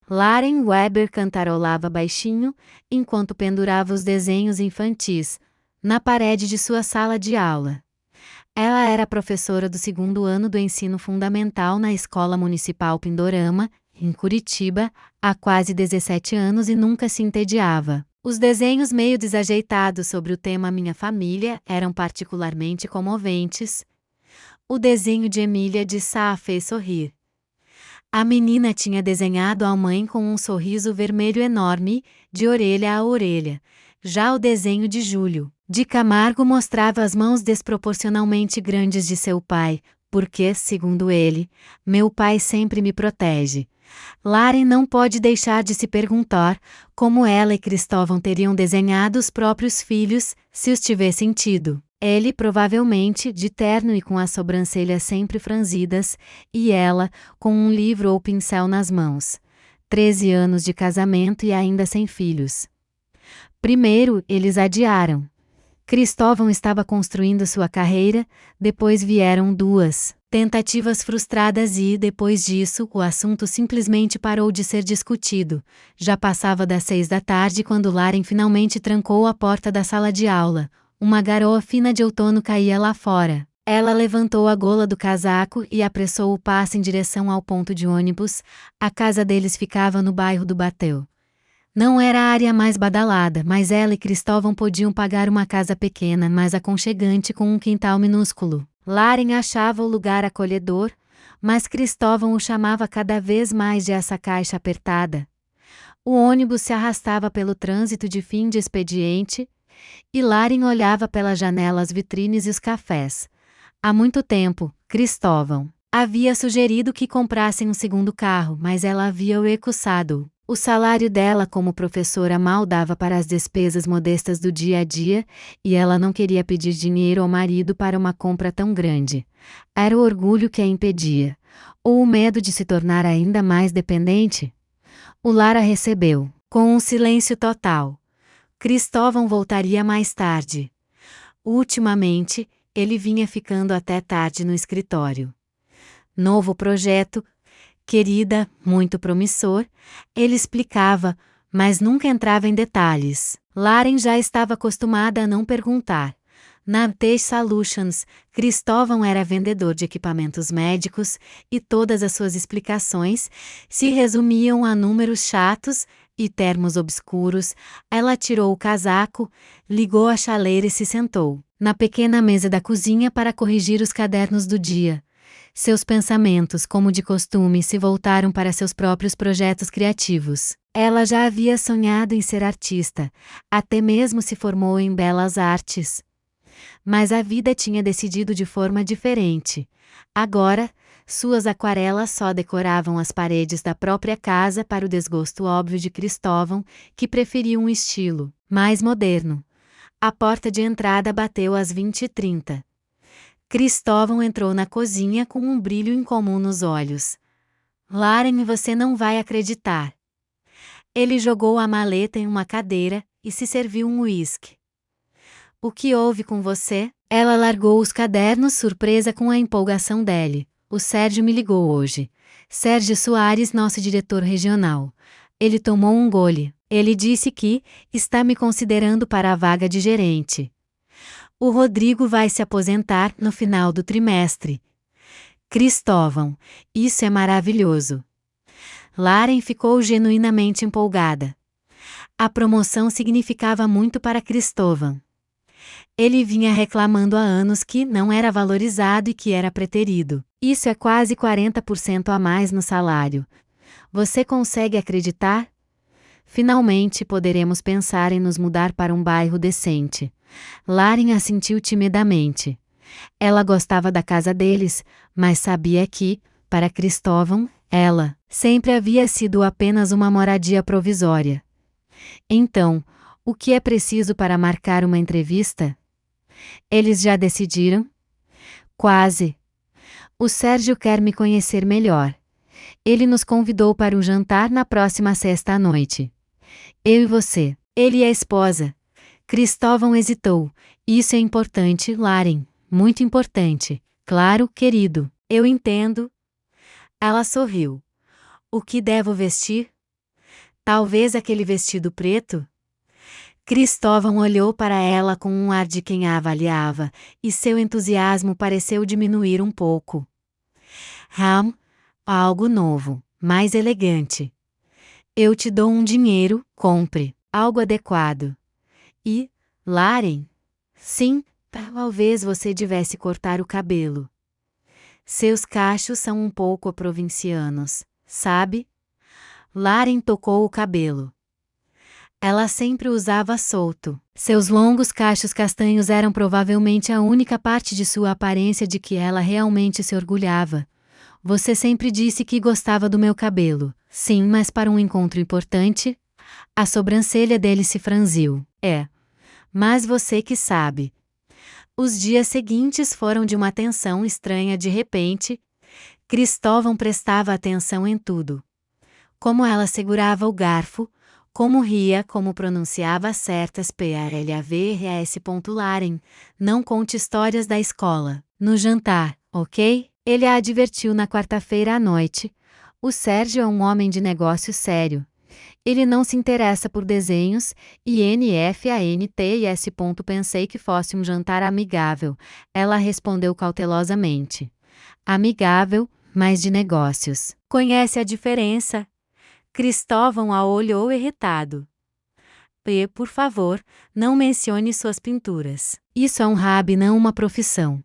Lauren Weber cantarolava baixinho, enquanto pendurava os desenhos infantis na parede de sua sala de aula. Ela era professora do 2º ano do ensino fundamental na Escola Municipal Pindorama, em Curitiba, há quase 17 anos e nunca se entediava. Os desenhos meio desajeitados sobre o tema Minha Família eram particularmente comoventes. O desenho de Emília de Sá a fez sorrir. A menina tinha desenhado a mãe com um sorriso vermelho enorme, de orelha a orelha. Já o desenho de Júlio de Camargo mostrava as mãos desproporcionalmente grandes de seu pai, porque, segundo ele, meu pai sempre me protege. Lauren não pode deixar de se perguntar como ela e Cristóvão teriam desenhado os próprios filhos, se os tivessem tido. Ele provavelmente de terno e com as sobrancelhas sempre franzidas, e ela, com um livro ou pincel nas mãos. 13 anos de casamento e ainda sem filhos. Primeiro, eles adiaram. Cristóvão estava construindo sua carreira, depois vieram 2 tentativas frustradas e, depois disso, o assunto simplesmente parou de ser discutido. Já passava das 6 da tarde quando Lauren finalmente trancou a porta da sala de aula. Uma garoa fina de outono caía lá fora. Ela levantou a gola do casaco e apressou o passo em direção ao ponto de ônibus. A casa deles ficava no bairro do Bateu. Não era a área mais badalada, mas ela e Cristóvão podiam pagar uma casa pequena, mas aconchegante com um quintal minúsculo. Lauren achava o lugar acolhedor, mas Cristóvão o chamava cada vez mais de essa caixa apertada. O ônibus se arrastava pelo trânsito de fim de expediente, e Lauren olhava pelas janelas, vitrines e os cafés. Há muito tempo, Cristóvão havia sugerido que comprassem um 2º carro, mas ela havia o recusado. O salário dela como professora mal dava para as despesas modestas do dia a dia, e ela não queria pedir dinheiro ao marido para uma compra tão grande. Era o orgulho que a impedia, ou o medo de se tornar ainda mais dependente? O lar a recebeu, com um silêncio total. Cristóvão voltaria mais tarde. Ultimamente, ele vinha ficando até tarde no escritório. Novo projeto, querida, muito promissor, ele explicava, mas nunca entrava em detalhes. Lauren já estava acostumada a não perguntar. Na T Solutions, Cristóvão era vendedor de equipamentos médicos, e todas as suas explicações se resumiam a números chatos e termos obscuros. Ela tirou o casaco, ligou a chaleira e se sentou na pequena mesa da cozinha para corrigir os cadernos do dia. Seus pensamentos, como de costume, se voltaram para seus próprios projetos criativos. Ela já havia sonhado em ser artista, até mesmo se formou em belas artes. Mas a vida tinha decidido de forma diferente. Agora, suas aquarelas só decoravam as paredes da própria casa, para o desgosto óbvio de Cristóvão, que preferia um estilo mais moderno. A porta de entrada bateu às 20h30. Cristóvão entrou na cozinha com um brilho incomum nos olhos. Lauren, você não vai acreditar. Ele jogou a maleta em uma cadeira e se serviu um uísque. O que houve com você? Ela largou os cadernos, surpresa com a empolgação dele. O Sérgio me ligou hoje. Sérgio Soares, nosso diretor regional. Ele tomou um gole. Ele disse que está me considerando para a vaga de gerente. O Rodrigo vai se aposentar no final do trimestre. Cristóvão, isso é maravilhoso. Lauren ficou genuinamente empolgada. A promoção significava muito para Cristóvão. Ele vinha reclamando há anos que não era valorizado e que era preterido. Isso é quase 40% a mais no salário. Você consegue acreditar? Finalmente poderemos pensar em nos mudar para um bairro decente. Lauren assentiu timidamente. Ela gostava da casa deles, mas sabia que, para Cristóvão, ela sempre havia sido apenas uma moradia provisória. Então, o que é preciso para marcar uma entrevista? Eles já decidiram? Quase. O Sérgio quer me conhecer melhor. Ele nos convidou para um jantar na próxima sexta à noite. Eu e você. Ele e a esposa. Cristóvão hesitou. Isso é importante, Lauren. Muito importante. Claro, querido. Eu entendo. Ela sorriu. O que devo vestir? Talvez aquele vestido preto? Cristóvão olhou para ela com um ar de quem a avaliava, e seu entusiasmo pareceu diminuir um pouco. Algo novo, mais elegante. Eu te dou um dinheiro, compre algo adequado. E, Laren? Sim, talvez você devesse cortar o cabelo. Seus cachos são um pouco provincianos, sabe? Laren tocou o cabelo. Ela sempre usava solto. Seus longos cachos castanhos eram provavelmente a única parte de sua aparência de que ela realmente se orgulhava. Você sempre disse que gostava do meu cabelo. Sim, mas para um encontro importante? A sobrancelha dele se franziu. Mas você que sabe. Os dias seguintes foram de uma tensão estranha de repente. Cristóvão prestava atenção em tudo. Como ela segurava o garfo, como ria, como pronunciava certas palavras. Laren, não conte histórias da escola. No jantar, ok? Ele a advertiu na quarta-feira à noite. O Sérgio é um homem de negócio sério. Ele não se interessa por desenhos, INFANTS. Pensei que fosse um jantar amigável. Ela respondeu cautelosamente. Amigável, mas de negócios. Conhece a diferença? Cristóvão a olhou irritado. Por favor, não mencione suas pinturas. Isso é um hobby, não uma profissão.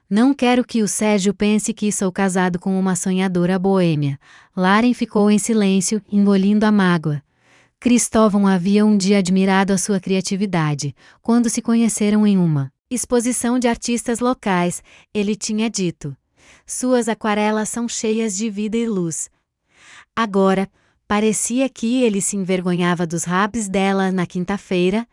Não quero que o Sérgio pense que sou casado com uma sonhadora boêmia. Laren ficou em silêncio, engolindo a mágoa. Cristóvão havia um dia admirado a sua criatividade, quando se conheceram em uma exposição de artistas locais. Ele tinha dito: suas aquarelas são cheias de vida e luz. Agora, parecia que ele se envergonhava dos hobbies dela. Na quinta-feira,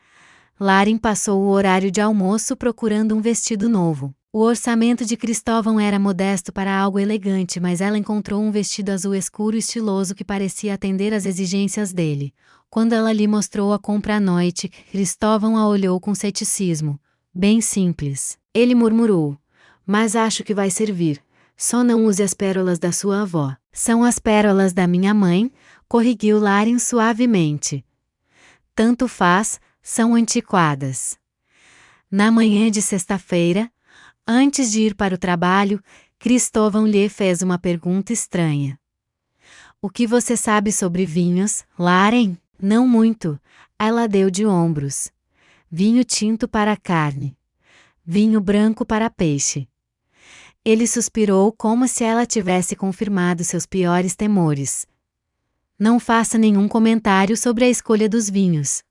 Laren passou o horário de almoço procurando um vestido novo. O orçamento de Cristóvão era modesto para algo elegante, mas ela encontrou um vestido azul escuro e estiloso que parecia atender às exigências dele. Quando ela lhe mostrou a compra à noite, Cristóvão a olhou com ceticismo. Bem simples. Ele murmurou. Mas acho que vai servir. Só não use as pérolas da sua avó. São as pérolas da minha mãe, corrigiu Laren suavemente. Tanto faz, são antiquadas. Na manhã de sexta-feira, antes de ir para o trabalho, Cristóvão lhe fez uma pergunta estranha. O que você sabe sobre vinhos, Laren? Não muito. Ela deu de ombros. Vinho tinto para carne. Vinho branco para peixe. Ele suspirou como se ela tivesse confirmado seus piores temores. Não faça nenhum comentário sobre a escolha dos vinhos.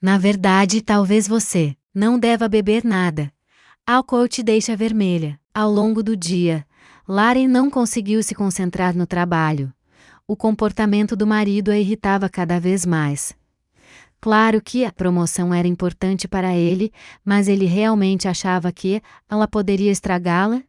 Na verdade, talvez você não deva beber nada. Álcool te deixa vermelha. Ao longo do dia, Laren não conseguiu se concentrar no trabalho. O comportamento do marido a irritava cada vez mais. Claro que a promoção era importante para ele, mas ele realmente achava que ela poderia estragá-la?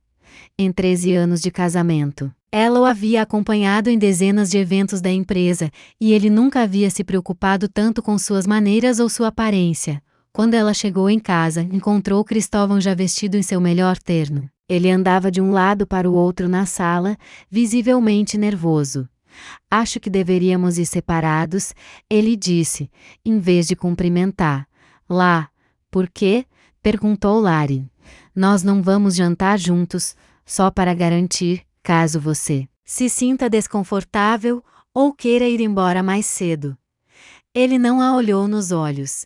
Em 13 anos de casamento, ela o havia acompanhado em dezenas de eventos da empresa, e ele nunca havia se preocupado tanto com suas maneiras ou sua aparência. Quando ela chegou em casa, encontrou Cristóvão já vestido em seu melhor terno. Ele andava de um lado para o outro na sala, visivelmente nervoso. Acho que deveríamos ir separados, ele disse, em vez de cumprimentar. Lá, por quê? Perguntou Laren. Nós não vamos jantar juntos, só para garantir, caso você se sinta desconfortável ou queira ir embora mais cedo. Ele não a olhou nos olhos.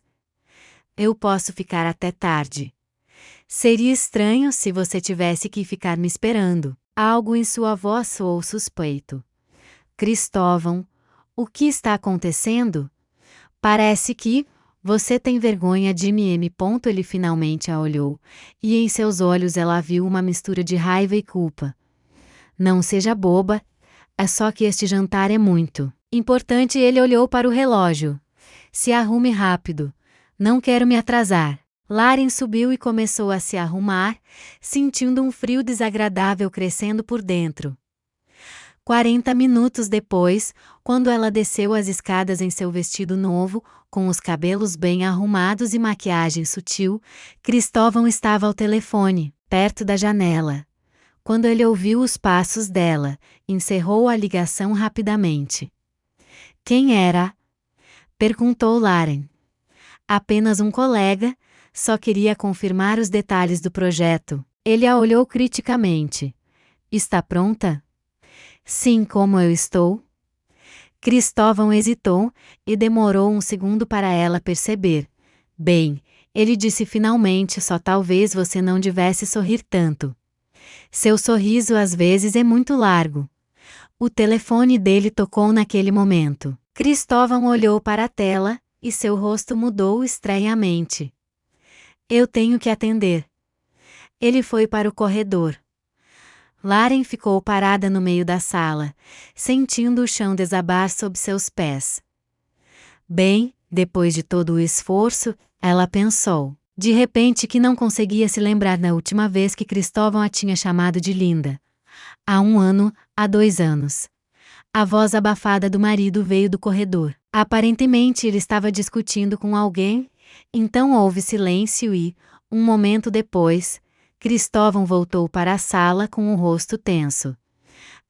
Eu posso ficar até tarde. Seria estranho se você tivesse que ficar me esperando. Algo em sua voz soou suspeito. Cristóvão, o que está acontecendo? Parece que você tem vergonha de mim. Ele finalmente a olhou, e em seus olhos ela viu uma mistura de raiva e culpa. Não seja boba, é só que este jantar é muito importante. Ele olhou para o relógio. Se arrume rápido. Não quero me atrasar. Laren subiu e começou a se arrumar, sentindo um frio desagradável crescendo por dentro. 40 minutos depois, quando ela desceu as escadas em seu vestido novo, com os cabelos bem arrumados e maquiagem sutil, Cristóvão estava ao telefone, perto da janela. Quando ele ouviu os passos dela, encerrou a ligação rapidamente. Quem era? Perguntou Lauren. Apenas um colega, só queria confirmar os detalhes do projeto. Ele a olhou criticamente. Está pronta? Sim, como eu estou? Cristóvão hesitou, e demorou um segundo para ela perceber. Bem, ele disse finalmente, só talvez você não devesse sorrir tanto. Seu sorriso às vezes é muito largo. O telefone dele tocou naquele momento. Cristóvão olhou para a tela, e seu rosto mudou estranhamente. Eu tenho que atender. Ele foi para o corredor. Lauren ficou parada no meio da sala, sentindo o chão desabar sob seus pés. Bem, depois de todo o esforço, ela pensou, de repente, que não conseguia se lembrar da última vez que Cristóvão a tinha chamado de linda. Há 1 ano, há 2 anos. A voz abafada do marido veio do corredor. Aparentemente ele estava discutindo com alguém, então houve silêncio e, um momento depois, Cristóvão voltou para a sala com o rosto tenso.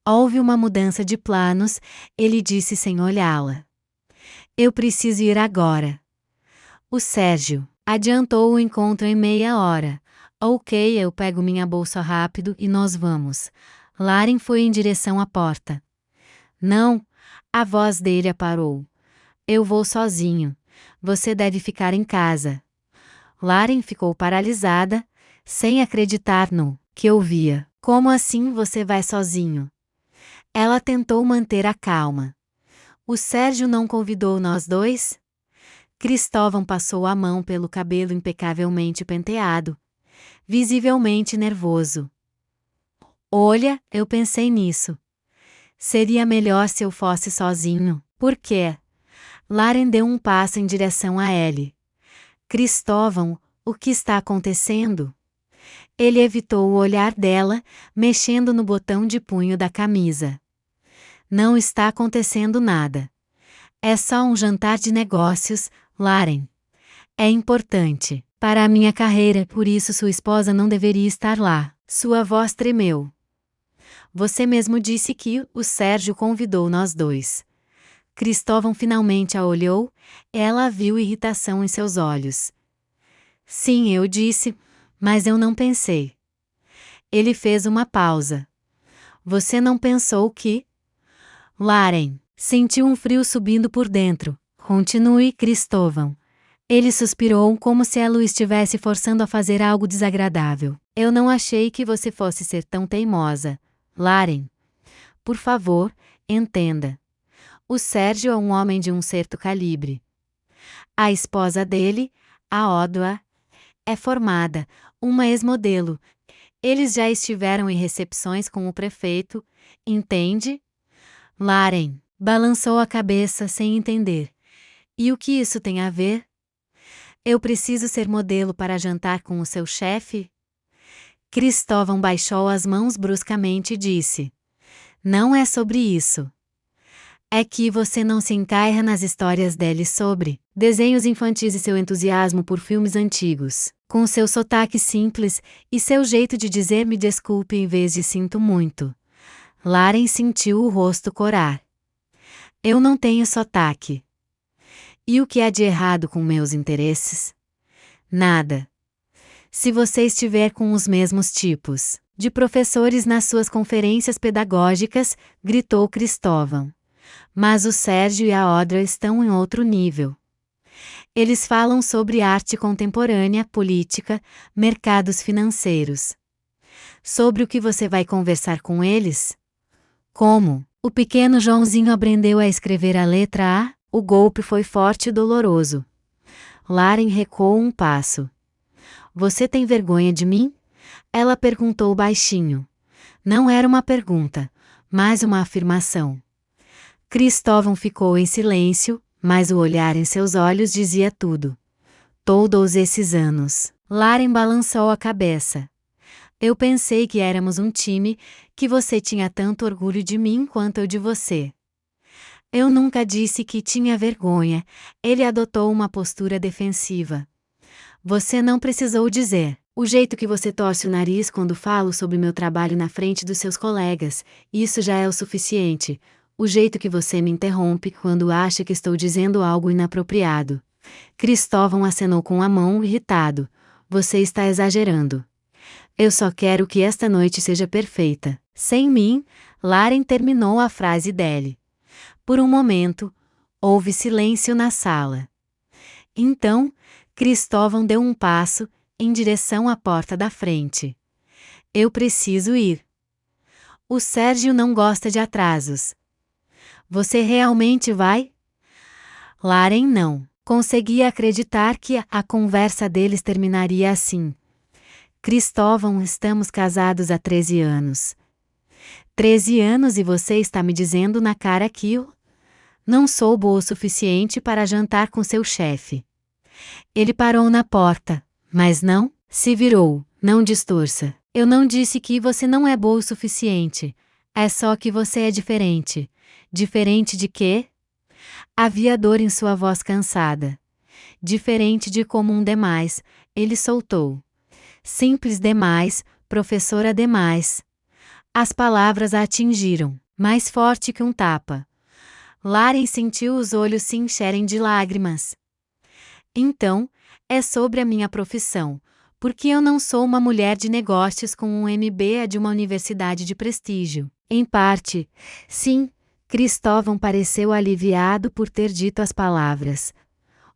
Houve uma mudança de planos, ele disse sem olhá-la. Eu preciso ir agora. O Sérgio adiantou o encontro em meia hora. Ok, eu pego minha bolsa rápido e nós vamos. Lauren foi em direção à porta. Não, a voz dele a parou. Eu vou sozinho. Você deve ficar em casa. Lauren ficou paralisada, sem acreditar no que ouvia. Como assim você vai sozinho? Ela tentou manter a calma. O Sérgio não convidou nós dois? Cristóvão passou a mão pelo cabelo impecavelmente penteado, visivelmente nervoso. Olha, eu pensei nisso. Seria melhor se eu fosse sozinho. Por quê? Lauren deu um passo em direção a ele. Cristóvão, o que está acontecendo? Ele evitou o olhar dela, mexendo no botão de punho da camisa. Não está acontecendo nada. É só um jantar de negócios, Lauren. É importante para a minha carreira, por isso sua esposa não deveria estar lá. Sua voz tremeu. Você mesmo disse que o Sérgio convidou nós dois. Cristóvão finalmente a olhou, ela viu irritação em seus olhos. Sim, eu disse, mas eu não pensei. Ele fez uma pausa. Você não pensou que... Lauren sentiu um frio subindo por dentro. Continue, Cristóvão. Ele suspirou como se ela o estivesse forçando a fazer algo desagradável. Eu não achei que você fosse ser tão teimosa. Lauren. Por favor, entenda. O Sérgio é um homem de um certo calibre. A esposa dele, a Odwa, é formada, uma ex-modelo. Eles já estiveram em recepções com o prefeito, entende? Lauren balançou a cabeça sem entender. E o que isso tem a ver? Eu preciso ser modelo para jantar com o seu chefe? Cristóvão baixou as mãos bruscamente e disse: Não é sobre isso. É que você não se encaixa nas histórias dele sobre desenhos infantis e seu entusiasmo por filmes antigos, com seu sotaque simples e seu jeito de dizer me desculpe em vez de sinto muito. Lauren sentiu o rosto corar. Eu não tenho sotaque. E o que há de errado com meus interesses? Nada. Se você estiver com os mesmos tipos de professores nas suas conferências pedagógicas, gritou Cristóvão. Mas o Sérgio e a Audra estão em outro nível. Eles falam sobre arte contemporânea, política, mercados financeiros. Sobre o que você vai conversar com eles? Como? O pequeno Joãozinho aprendeu a escrever a letra A, o golpe foi forte e doloroso. Lauren recuou um passo. Você tem vergonha de mim? Ela perguntou baixinho. Não era uma pergunta, mas uma afirmação. Cristóvão ficou em silêncio, mas o olhar em seus olhos dizia tudo. Todos esses anos. Lauren balançou a cabeça. Eu pensei que éramos um time, que você tinha tanto orgulho de mim quanto eu de você. Eu nunca disse que tinha vergonha, ele adotou uma postura defensiva. Você não precisou dizer. O jeito que você torce o nariz quando falo sobre meu trabalho na frente dos seus colegas, isso já é o suficiente. O jeito que você me interrompe quando acha que estou dizendo algo inapropriado. Cristóvão acenou com a mão, irritado. Você está exagerando. Eu só quero que esta noite seja perfeita. Sem mim, Lauren terminou a frase dele. Por um momento, houve silêncio na sala. Então, Cristóvão deu um passo em direção à porta da frente. Eu preciso ir. O Sérgio não gosta de atrasos. Você realmente vai? Lauren não conseguia acreditar que a conversa deles terminaria assim. Cristóvão, estamos casados há 13 anos. 13 anos e você está me dizendo na cara que eu não sou boa o suficiente para jantar com seu chefe. Ele parou na porta, mas não se virou. Não distorça. Eu não disse que você não é boa o suficiente. É só que você é diferente. Diferente de quê? Havia dor em sua voz cansada. Diferente de comum demais, ele soltou. Simples demais, professora demais. As palavras a atingiram, mais forte que um tapa. Lauren sentiu os olhos se encherem de lágrimas. Então, é sobre a minha profissão, porque eu não sou uma mulher de negócios com um MBA de uma universidade de prestígio. Em parte, sim, Cristóvão pareceu aliviado por ter dito as palavras.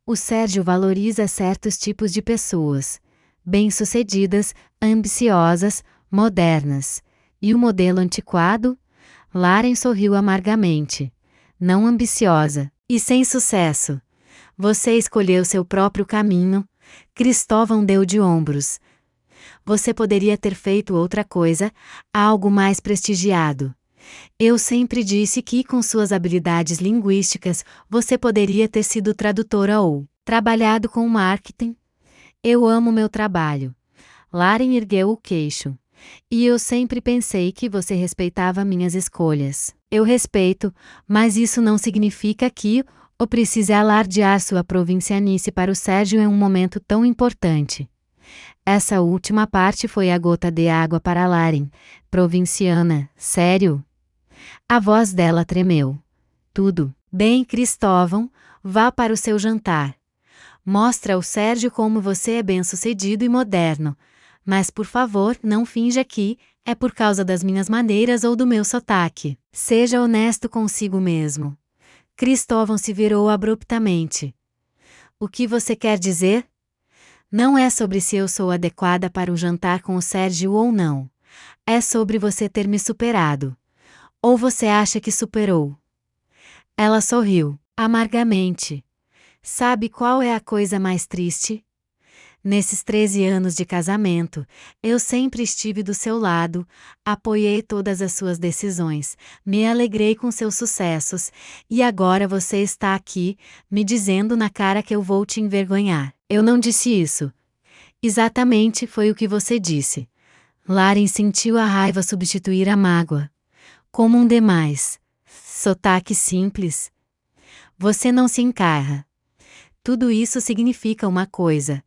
O Sérgio valoriza certos tipos de pessoas. Bem-sucedidas, ambiciosas, modernas. E o modelo antiquado? Lauren sorriu amargamente. Não ambiciosa. E sem sucesso. Você escolheu seu próprio caminho. Cristóvão deu de ombros. Você poderia ter feito outra coisa, algo mais prestigiado. Eu sempre disse que com suas habilidades linguísticas, você poderia ter sido tradutora ou trabalhado com marketing. Eu amo meu trabalho. Lauren ergueu o queixo. E eu sempre pensei que você respeitava minhas escolhas. Eu respeito, mas isso não significa que ou precise alardear sua provincianice para o Sérgio em um momento tão importante. Essa última parte foi a gota de água para Lauren. Provinciana, sério? A voz dela tremeu. Tudo bem, Cristóvão, vá para o seu jantar. Mostra ao Sérgio como você é bem-sucedido e moderno. Mas por favor, não finja que é por causa das minhas maneiras ou do meu sotaque. Seja honesto consigo mesmo. Cristóvão se virou abruptamente. O que você quer dizer? Não é sobre se eu sou adequada para o jantar com o Sérgio ou não. É sobre você ter me superado. Ou você acha que superou? Ela sorriu, amargamente. Sabe qual é a coisa mais triste? Nesses 13 anos de casamento, eu sempre estive do seu lado, apoiei todas as suas decisões, me alegrei com seus sucessos, e agora você está aqui, me dizendo na cara que eu vou te envergonhar. Eu não disse isso. Exatamente foi o que você disse. Lauren sentiu a raiva substituir a mágoa. Como um demais. Sotaque simples. Você não se encarra. Tudo isso significa uma coisa.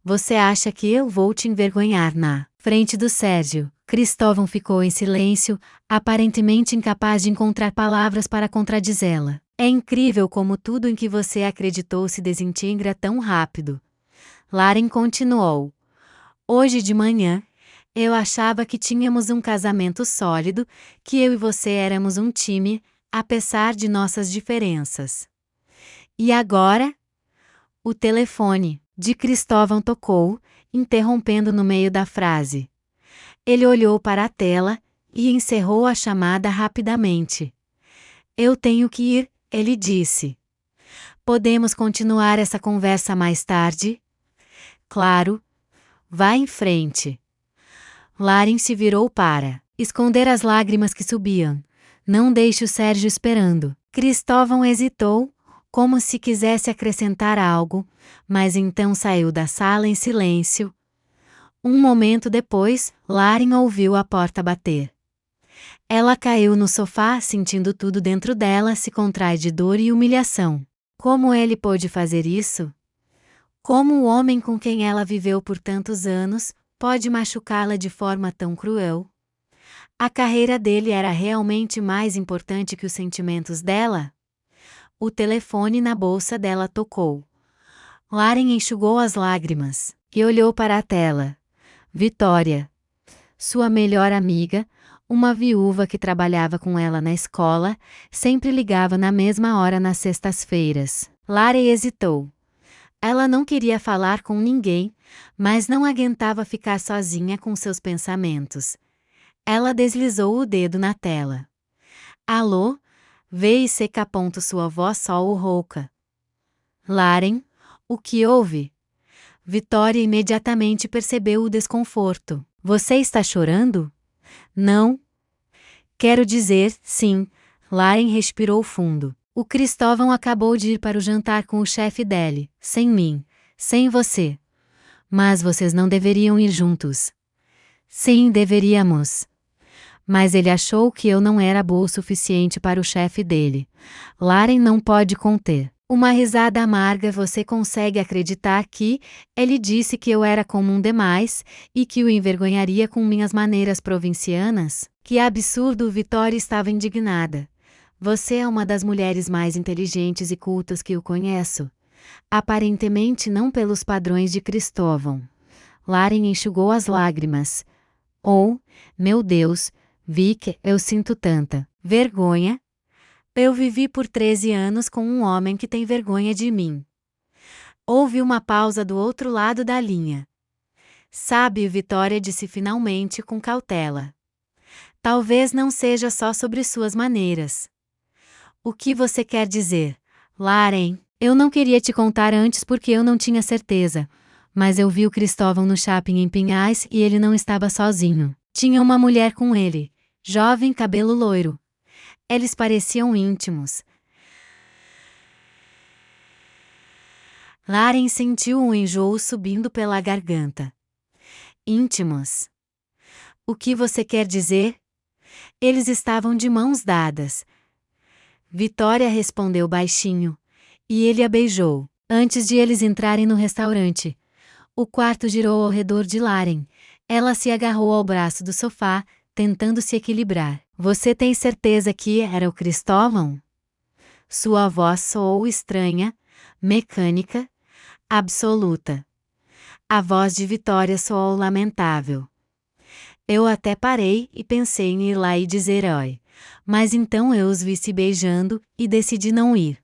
Você acha que eu vou te envergonhar na frente do Sérgio? Cristóvão ficou em silêncio, aparentemente incapaz de encontrar palavras para contradizê-la. É incrível como tudo em que você acreditou se desintegra tão rápido. Lauren continuou. Hoje de manhã, eu achava que tínhamos um casamento sólido, que eu e você éramos um time, apesar de nossas diferenças. E agora? O telefone de Cristóvão tocou, interrompendo no meio da frase. Ele olhou para a tela e encerrou a chamada rapidamente. Eu tenho que ir, ele disse. Podemos continuar essa conversa mais tarde? Claro. Vá em frente. Lauren se virou para esconder as lágrimas que subiam. Não deixe o Sérgio esperando. Cristóvão hesitou, como se quisesse acrescentar algo, mas então saiu da sala em silêncio. Um momento depois, Lauren ouviu a porta bater. Ela caiu no sofá, sentindo tudo dentro dela se contrair de dor e humilhação. Como ele pôde fazer isso? Como o homem com quem ela viveu por tantos anos pode machucá-la de forma tão cruel? A carreira dele era realmente mais importante que os sentimentos dela? O telefone na bolsa dela tocou. Lauren enxugou as lágrimas e olhou para a tela. Vitória, sua melhor amiga, uma viúva que trabalhava com ela na escola, sempre ligava na mesma hora nas sextas-feiras. Lauren hesitou. Ela não queria falar com ninguém, mas não aguentava ficar sozinha com seus pensamentos. Ela deslizou o dedo na tela. Alô? VICK. Sua voz soou rouca. Lauren, o que houve? Vitória imediatamente percebeu o desconforto. Você está chorando? Não. Quero dizer, sim. Lauren respirou fundo. O Cristóvão acabou de ir para o jantar com o chefe dele, sem mim, sem você. Mas vocês não deveriam ir juntos. Sim, deveríamos. Mas ele achou que eu não era boa o suficiente para o chefe dele. Lauren não pode conter uma risada amarga. Você consegue acreditar que ele disse que eu era comum demais e que o envergonharia com minhas maneiras provincianas? Que absurdo! Vitória estava indignada. Você é uma das mulheres mais inteligentes e cultas que eu conheço. Aparentemente não pelos padrões de Cristóvão. Lauren enxugou as lágrimas. Oh, meu Deus, Vic, eu sinto tanta vergonha. Eu vivi por 13 anos com um homem que tem vergonha de mim. Houve uma pausa do outro lado da linha. Sabe, Vitória disse finalmente com cautela. Talvez não seja só sobre suas maneiras. O que você quer dizer, Lauren? Eu não queria te contar antes porque eu não tinha certeza. Mas eu vi o Cristóvão no shopping em Pinhais e ele não estava sozinho. Tinha uma mulher com ele, jovem, cabelo loiro. Eles pareciam íntimos. Lauren sentiu um enjoo subindo pela garganta. Íntimos? O que você quer dizer? Eles estavam de mãos dadas. Vitória respondeu baixinho. E ele a beijou, antes de eles entrarem no restaurante. O quarto girou ao redor de Lauren. Ela se agarrou ao braço do sofá, tentando se equilibrar. Você tem certeza que era o Cristóvão? Sua voz soou estranha, mecânica, absoluta. A voz de Vitória soou lamentável. Eu até parei e pensei em ir lá e dizer oi. Mas então eu os vi se beijando e decidi não ir.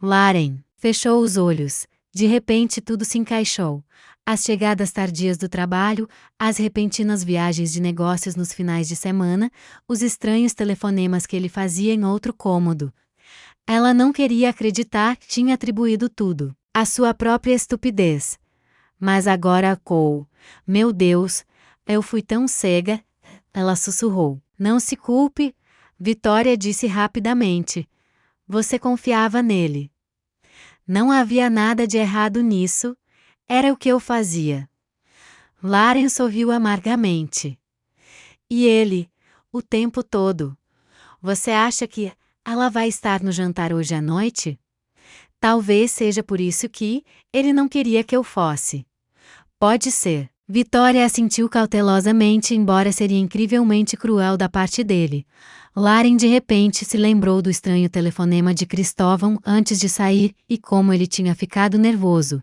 Lauren fechou os olhos. De repente tudo se encaixou. As chegadas tardias do trabalho, as repentinas viagens de negócios nos finais de semana, os estranhos telefonemas que ele fazia em outro cômodo. Ela não queria acreditar que tinha atribuído tudo à sua própria estupidez. Mas agora meu Deus, eu fui tão cega. Ela sussurrou. Não se culpe, Vitória disse rapidamente. Você confiava nele. Não havia nada de errado nisso. Era o que eu fazia. Lauren sorriu amargamente. E ele, o tempo todo. Você acha que ela vai estar no jantar hoje à noite? Talvez seja por isso que ele não queria que eu fosse. Pode ser. Vitória assentiu cautelosamente, embora seria incrivelmente cruel da parte dele. Lauren de repente se lembrou do estranho telefonema de Cristóvão antes de sair e como ele tinha ficado nervoso.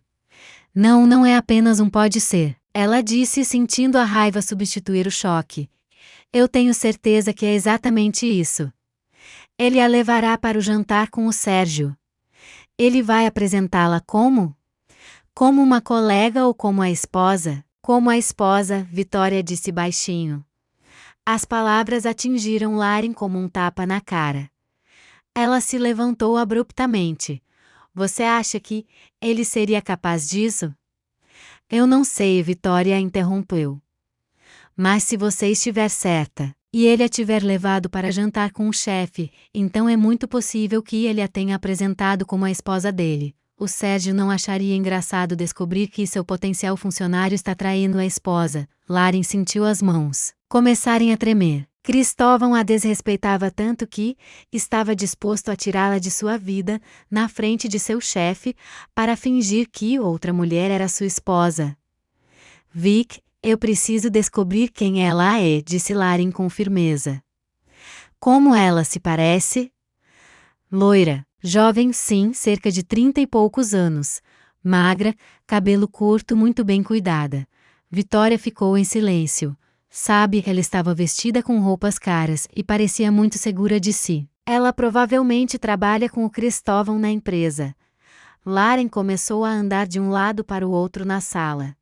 Não, não é apenas um pode ser, ela disse, sentindo a raiva substituir o choque. Eu tenho certeza que é exatamente isso. Ele a levará para o jantar com o Sérgio. Ele vai apresentá-la como? Como uma colega ou como a esposa? Como a esposa, Vitória disse baixinho. As palavras atingiram Lauren como um tapa na cara. Ela se levantou abruptamente. Você acha que ele seria capaz disso? Eu não sei, Vitória a interrompeu. Mas se você estiver certa, e ele a tiver levado para jantar com o chefe, então é muito possível que ele a tenha apresentado como a esposa dele. O Sérgio não acharia engraçado descobrir que seu potencial funcionário está traindo a esposa. Lauren sentiu as mãos começarem a tremer. Cristóvão a desrespeitava tanto que estava disposto a tirá-la de sua vida, na frente de seu chefe, para fingir que outra mulher era sua esposa. Vic, Eu preciso descobrir quem ela é, disse Lauren com firmeza. Como ela se parece? Loira, jovem sim, cerca de 30 e poucos anos. Magra, cabelo curto, muito bem cuidada. Vitória ficou em silêncio. Sabe, ela estava vestida com roupas caras e parecia muito segura de si. Ela provavelmente trabalha com o Cristóvão na empresa. Lauren começou a andar de um lado para o outro na sala.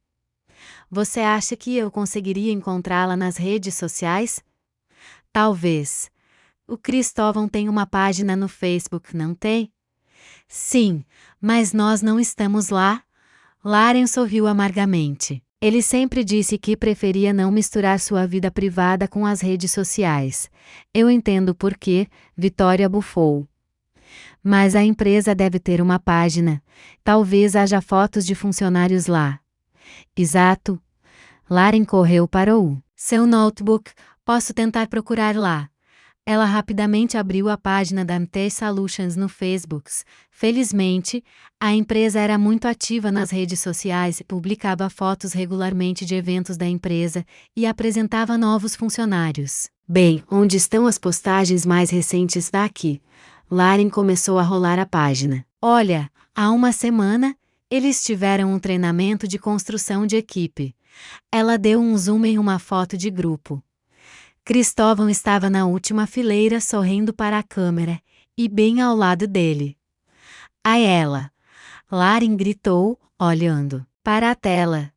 Você acha que eu conseguiria encontrá-la nas redes sociais? Talvez. O Cristóvão tem uma página no Facebook, não tem? Sim, mas nós não estamos lá. Lauren sorriu amargamente. Ele sempre disse que preferia não misturar sua vida privada com as redes sociais. Eu entendo por quê, Vitória bufou. Mas a empresa deve ter uma página. Talvez haja fotos de funcionários lá. Exato. Lauren correu para o seu notebook. Posso tentar procurar lá. Ela rapidamente abriu a página da MT Solutions no Facebook. Felizmente, a empresa era muito ativa nas redes sociais e publicava fotos regularmente de eventos da empresa e apresentava novos funcionários. Bem, onde estão as postagens mais recentes daqui? Lauren começou a rolar a página. Olha, há uma semana, eles tiveram um treinamento de construção de equipe. Ela deu um zoom em uma foto de grupo. Cristóvão estava na última fileira sorrindo para a câmera, e bem ao lado dele. A ela! Lauren gritou, olhando para a tela.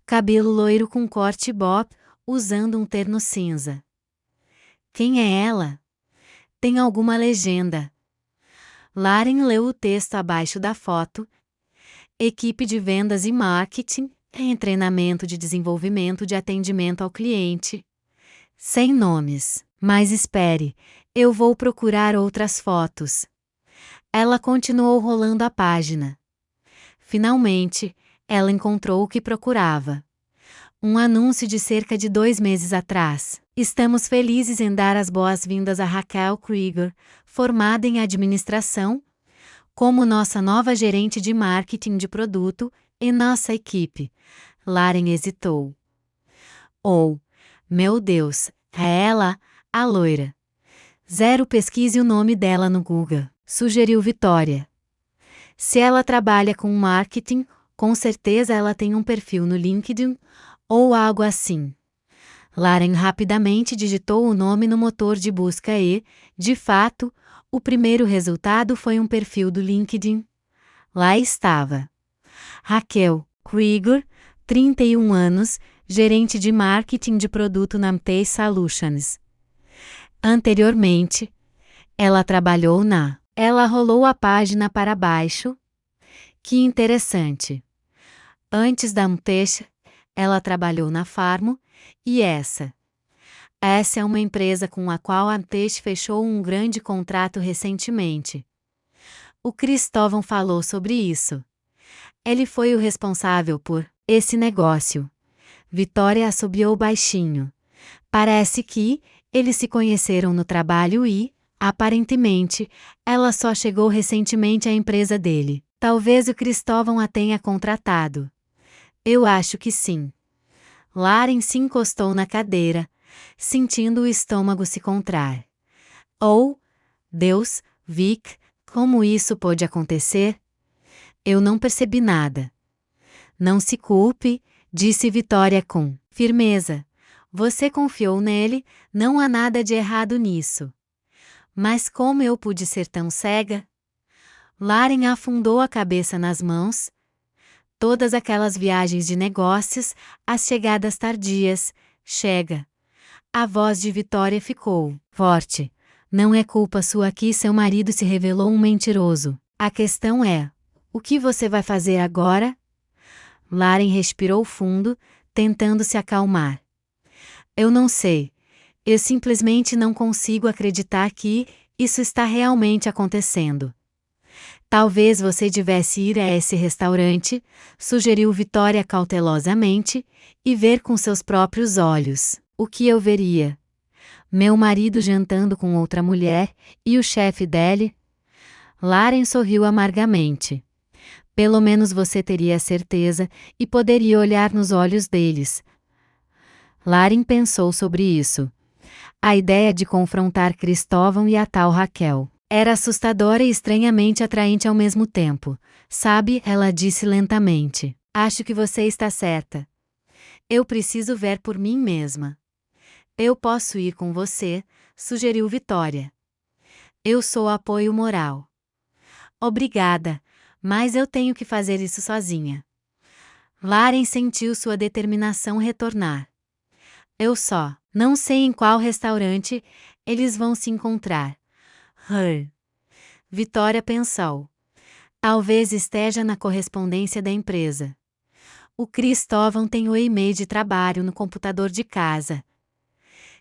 Cabelo loiro com corte bob, usando um terno cinza. Quem é ela? Tem alguma legenda. Lauren leu o texto abaixo da foto. Equipe de vendas e marketing, em treinamento de desenvolvimento de atendimento ao cliente. Sem nomes. Mas espere, eu vou procurar outras fotos. Ela continuou rolando a página. Finalmente, ela encontrou o que procurava. Um anúncio de cerca de 2 meses atrás. Estamos felizes em dar as boas-vindas a Raquel Krieger, formada em administração, como nossa nova gerente de marketing de produto em nossa equipe. Lauren hesitou. Meu Deus, é ela, a loira. Pesquise o nome dela no Google, sugeriu Vitória. Se ela trabalha com marketing, com certeza ela tem um perfil no LinkedIn, ou algo assim. Lauren rapidamente digitou o nome no motor de busca e, de fato, o primeiro resultado foi um perfil do LinkedIn. Lá estava. Raquel Krieger, 31 anos, gerente de marketing de produto na MT Solutions. Anteriormente, ela trabalhou na... Ela rolou a página para baixo. Que interessante. Antes da MT, ela trabalhou na Farmo, e essa é uma empresa com a qual a MT fechou um grande contrato recentemente. O Cristóvão falou sobre isso. Ele foi o responsável por esse negócio. Vitória assobiou baixinho. Parece que eles se conheceram no trabalho e, aparentemente, ela só chegou recentemente à empresa dele. Talvez o Cristóvão a tenha contratado. Eu acho que sim. Lauren se encostou na cadeira, sentindo o estômago se contrair. Deus, Vic, como isso pôde acontecer? Eu não percebi nada. Não se culpe, disse Vitória com firmeza. Você confiou nele, não há nada de errado nisso. Mas como eu pude ser tão cega? Lauren afundou a cabeça nas mãos. Todas aquelas viagens de negócios, as chegadas tardias, chega. A voz de Vitória ficou forte. Não é culpa sua que seu marido se revelou um mentiroso. A questão é, o que você vai fazer agora? Lauren respirou fundo, tentando se acalmar. Eu não sei. Eu simplesmente não consigo acreditar que isso está realmente acontecendo. Talvez você devesse ir a esse restaurante, sugeriu Vitória cautelosamente, e ver com seus próprios olhos. O que eu veria? Meu marido jantando com outra mulher, e o chefe dele? Lauren sorriu amargamente. Pelo menos você teria a certeza, e poderia olhar nos olhos deles. Lauren pensou sobre isso. A ideia de confrontar Cristóvão e a tal Raquel era assustadora e estranhamente atraente ao mesmo tempo. Sabe, ela disse lentamente. Acho que você está certa. Eu preciso ver por mim mesma. Eu posso ir com você, sugeriu Vitória. Eu sou apoio moral. Obrigada, mas eu tenho que fazer isso sozinha. Lauren sentiu sua determinação retornar. Eu só não sei em qual restaurante eles vão se encontrar. Vitória pensou. Talvez esteja na correspondência da empresa. O Cristóvão tem o e-mail de trabalho no computador de casa.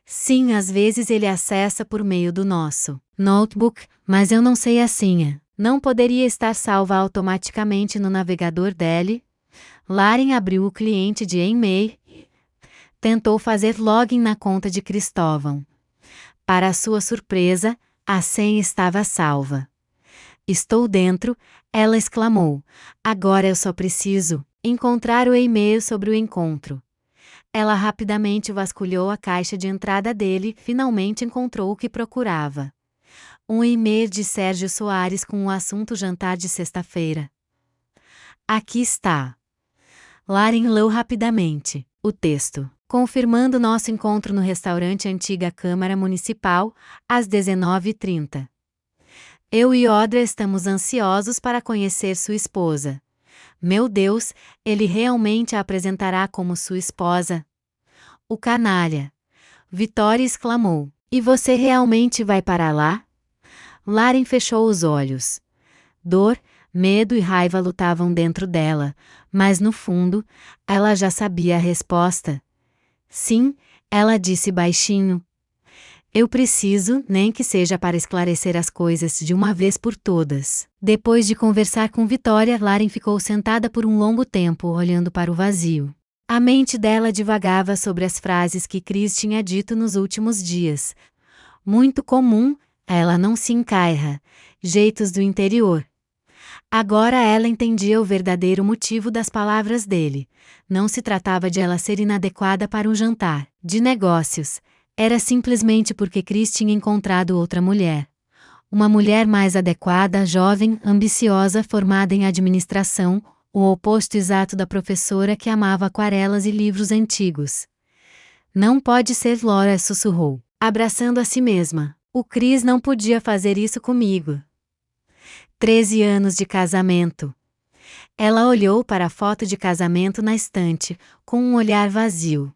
Sim, às vezes ele acessa por meio do nosso notebook, mas eu não sei a senha. Não poderia estar salva automaticamente no navegador dele? Lauren abriu o cliente de e-mail. Tentou fazer login na conta de Cristóvão. Para sua surpresa, a senha estava salva. Estou dentro, ela exclamou. Agora eu só preciso encontrar o e-mail sobre o encontro. Ela rapidamente vasculhou a caixa de entrada dele, finalmente encontrou o que procurava. Um e-mail de Sérgio Soares com o assunto jantar de sexta-feira. Aqui está. Lauren leu rapidamente o texto. Confirmando nosso encontro no restaurante Antiga Câmara Municipal, às 19h30. Eu e Audra estamos ansiosos para conhecer sua esposa. Meu Deus, ele realmente a apresentará como sua esposa? O canalha. Vitória exclamou. E você realmente vai para lá? Lauren fechou os olhos. Dor, medo e raiva lutavam dentro dela, mas no fundo, ela já sabia a resposta. Sim, ela disse baixinho. Eu preciso, nem que seja para esclarecer as coisas de uma vez por todas. Depois de conversar com Vitória, Lauren ficou sentada por um longo tempo, olhando para o vazio. A mente dela divagava sobre as frases que Cris tinha dito nos últimos dias. Muito comum, ela não se encairra. Jeitos do interior. Agora ela entendia o verdadeiro motivo das palavras dele. Não se tratava de ela ser inadequada para um jantar de negócios. Era simplesmente porque Cris tinha encontrado outra mulher. Uma mulher mais adequada, jovem, ambiciosa, formada em administração, o oposto exato da professora que amava aquarelas e livros antigos. Não pode ser, Laura sussurrou, abraçando a si mesma. O Cris não podia fazer isso comigo. 13 anos de casamento. Ela olhou para a foto de casamento na estante, com um olhar vazio.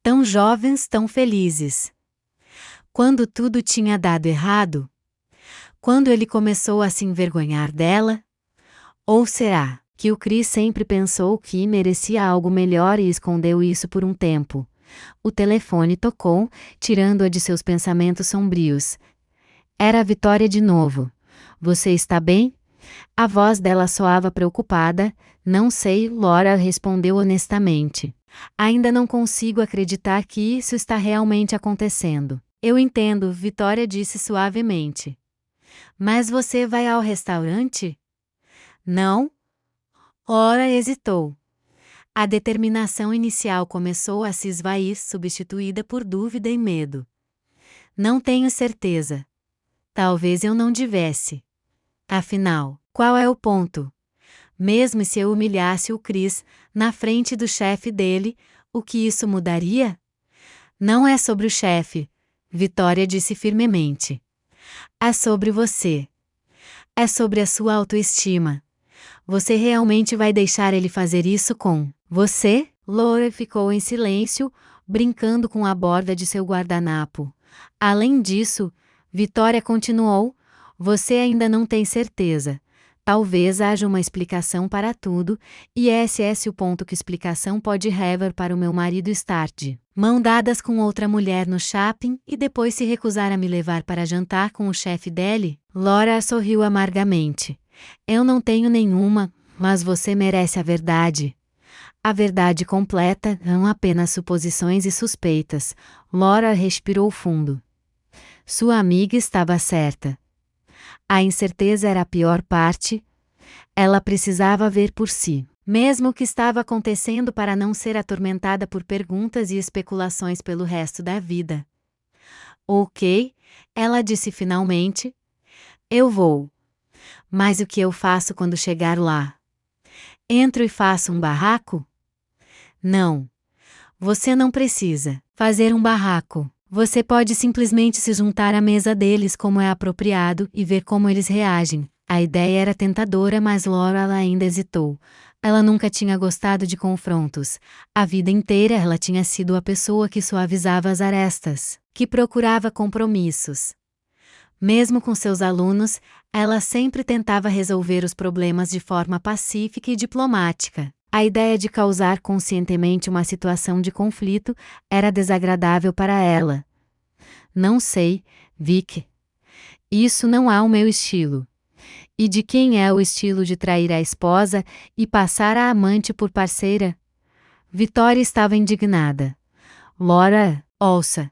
Tão jovens, tão felizes. Quando tudo tinha dado errado? Quando ele começou a se envergonhar dela? Ou será que o Cris sempre pensou que merecia algo melhor e escondeu isso por um tempo? O telefone tocou, tirando-a de seus pensamentos sombrios. Era a Vitória de novo. Você está bem? A voz dela soava preocupada. Não sei, Laura respondeu honestamente. Ainda não consigo acreditar que isso está realmente acontecendo. Eu entendo, Vitória disse suavemente. Mas você vai ao restaurante? Não? Laura hesitou. A determinação inicial começou a se esvair, substituída por dúvida e medo. Não tenho certeza. Talvez eu não devesse. Afinal, qual é o ponto? Mesmo se eu humilhasse o Cris, na frente do chefe dele, o que isso mudaria? Não é sobre o chefe, Vitória disse firmemente. É sobre você. É sobre a sua autoestima. Você realmente vai deixar ele fazer isso com você? Laura ficou em silêncio, brincando com a borda de seu guardanapo. Além disso, Vitória continuou, você ainda não tem certeza. Talvez haja uma explicação para tudo, e esse é o ponto que explicação pode haver para o meu marido estar de mão dadas com outra mulher no shopping e depois se recusar a me levar para jantar com o chefe dele? Laura sorriu amargamente. Eu não tenho nenhuma, mas você merece a verdade. A verdade completa, não apenas suposições e suspeitas. Laura respirou fundo. Sua amiga estava certa. A incerteza era a pior parte. Ela precisava ver por si. mesmo o que estava acontecendo para não ser atormentada por perguntas e especulações pelo resto da vida. Ok, ela disse finalmente. Eu vou. Mas o que eu faço quando chegar lá? Entro e faço um barraco? Não. Você não precisa fazer um barraco. Você pode simplesmente se juntar à mesa deles como é apropriado e ver como eles reagem. A ideia era tentadora, mas Laura ainda hesitou. Ela nunca tinha gostado de confrontos. A vida inteira ela tinha sido a pessoa que suavizava as arestas, que procurava compromissos. Mesmo com seus alunos, ela sempre tentava resolver os problemas de forma pacífica e diplomática. A ideia de causar conscientemente uma situação de conflito era desagradável para ela. Não sei, Vic. Isso não é o meu estilo. E de quem é o estilo de trair a esposa e passar a amante por parceira? Vitória estava indignada. Laura, ouça.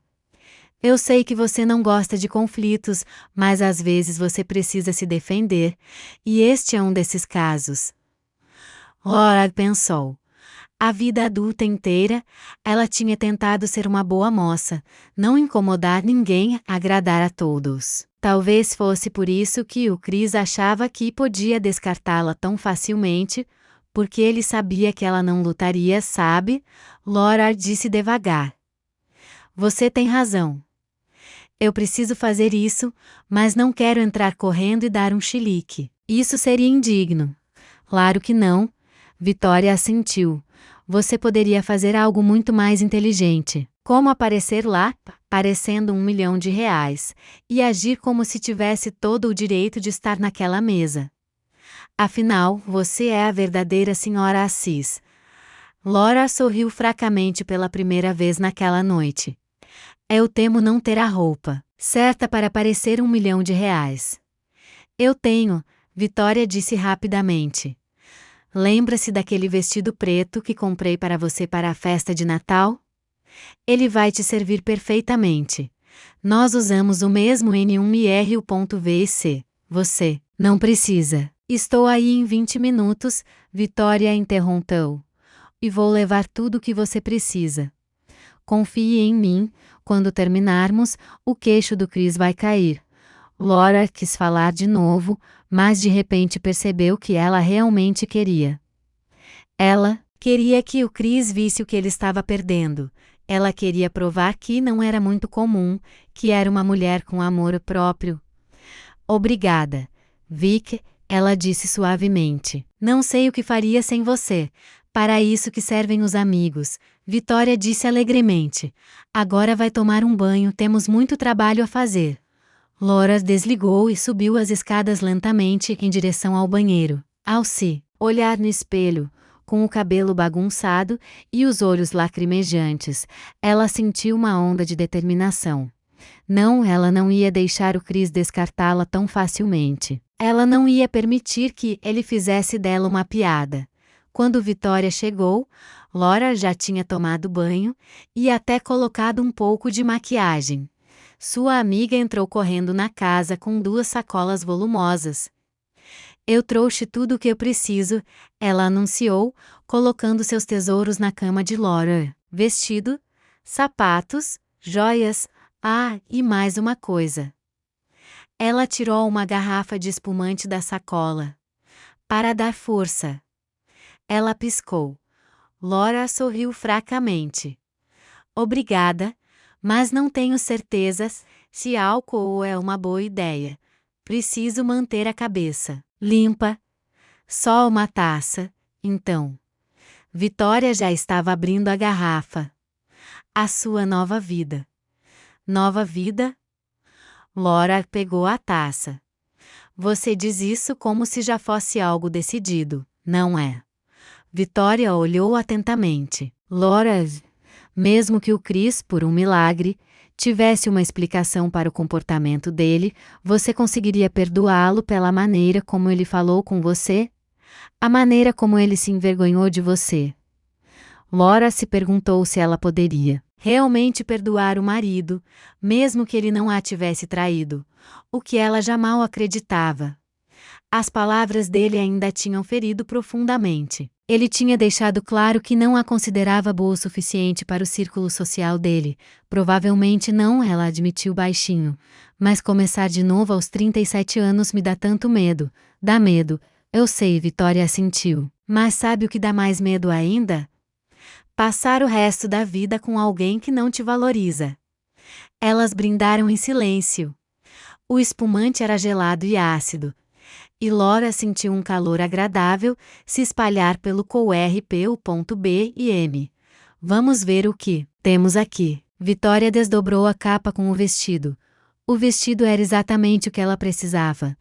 Eu sei que você não gosta de conflitos, mas às vezes você precisa se defender, e este é um desses casos. Laura pensou. A vida adulta inteira, ela tinha tentado ser uma boa moça, não incomodar ninguém, agradar a todos. Talvez fosse por isso que o Chris achava que podia descartá-la tão facilmente, porque ele sabia que ela não lutaria, sabe? Laura disse devagar. Você tem razão. Eu preciso fazer isso, mas não quero entrar correndo e dar um chilique. Isso seria indigno. Claro que não. Vitória assentiu. Você poderia fazer algo muito mais inteligente. Como aparecer lá, parecendo R$1 milhão, e agir como se tivesse todo o direito de estar naquela mesa. Afinal, você é a verdadeira senhora Assis. Laura sorriu fracamente pela primeira vez naquela noite. Eu temo não ter a roupa certa para parecer R$1 milhão. Eu tenho, Vitória disse rapidamente. Lembra-se daquele vestido preto que comprei para você para a festa de Natal? Ele vai te servir perfeitamente. Nós usamos o mesmo N1MR.VC. Você não precisa. Estou aí em 20 minutos, Vitória interrompeu. E vou levar tudo o que você precisa. Confie em mim, quando terminarmos, o queixo do Chris vai cair. Laura quis falar de novo, mas de repente percebeu que ela realmente queria. Ela queria que o Chris visse o que ele estava perdendo. Ela queria provar que não era muito comum, que era uma mulher com amor próprio. Obrigada, Vic, ela disse suavemente. Não sei o que faria sem você. Para isso que servem os amigos, Vitória disse alegremente. Agora vai tomar um banho, temos muito trabalho a fazer. Laura desligou e subiu as escadas lentamente em direção ao banheiro. Ao se olhar no espelho, com o cabelo bagunçado e os olhos lacrimejantes, ela sentiu uma onda de determinação. Não, ela não ia deixar o Chris descartá-la tão facilmente. Ela não ia permitir que ele fizesse dela uma piada. Quando Vitória chegou, Laura já tinha tomado banho e até colocado um pouco de maquiagem. Sua amiga entrou correndo na casa com 2 sacolas volumosas. Eu trouxe tudo o que eu preciso, ela anunciou, colocando seus tesouros na cama de Laura. Vestido, sapatos, joias, e mais uma coisa. Ela tirou uma garrafa de espumante da sacola. Para dar força. Ela piscou. Laura sorriu fracamente. Obrigada, mas não tenho certezas se álcool é uma boa ideia. Preciso manter a cabeça limpa. Só uma taça, então. Vitória já estava abrindo a garrafa. A sua nova vida. Nova vida? Laura pegou a taça. Você diz isso como se já fosse algo decidido, não é? Vitória olhou atentamente. Laura, mesmo que o Chris, por um milagre, tivesse uma explicação para o comportamento dele, você conseguiria perdoá-lo pela maneira como ele falou com você? A maneira como ele se envergonhou de você? Laura se perguntou se ela poderia realmente perdoar o marido, mesmo que ele não a tivesse traído, o que ela jamais acreditava. As palavras dele ainda tinham ferido profundamente. Ele tinha deixado claro que não a considerava boa o suficiente para o círculo social dele. Provavelmente não, ela admitiu baixinho. Mas começar de novo aos 37 anos me dá tanto medo. Dá medo. Eu sei, Vitória assentiu. Mas sabe o que dá mais medo ainda? Passar o resto da vida com alguém que não te valoriza. Elas brindaram em silêncio. O espumante era gelado e ácido. E Laura sentiu um calor agradável se espalhar pelo corpo B e M. Vamos ver o que temos aqui. Vitória desdobrou a capa com o vestido. O vestido era exatamente o que ela precisava.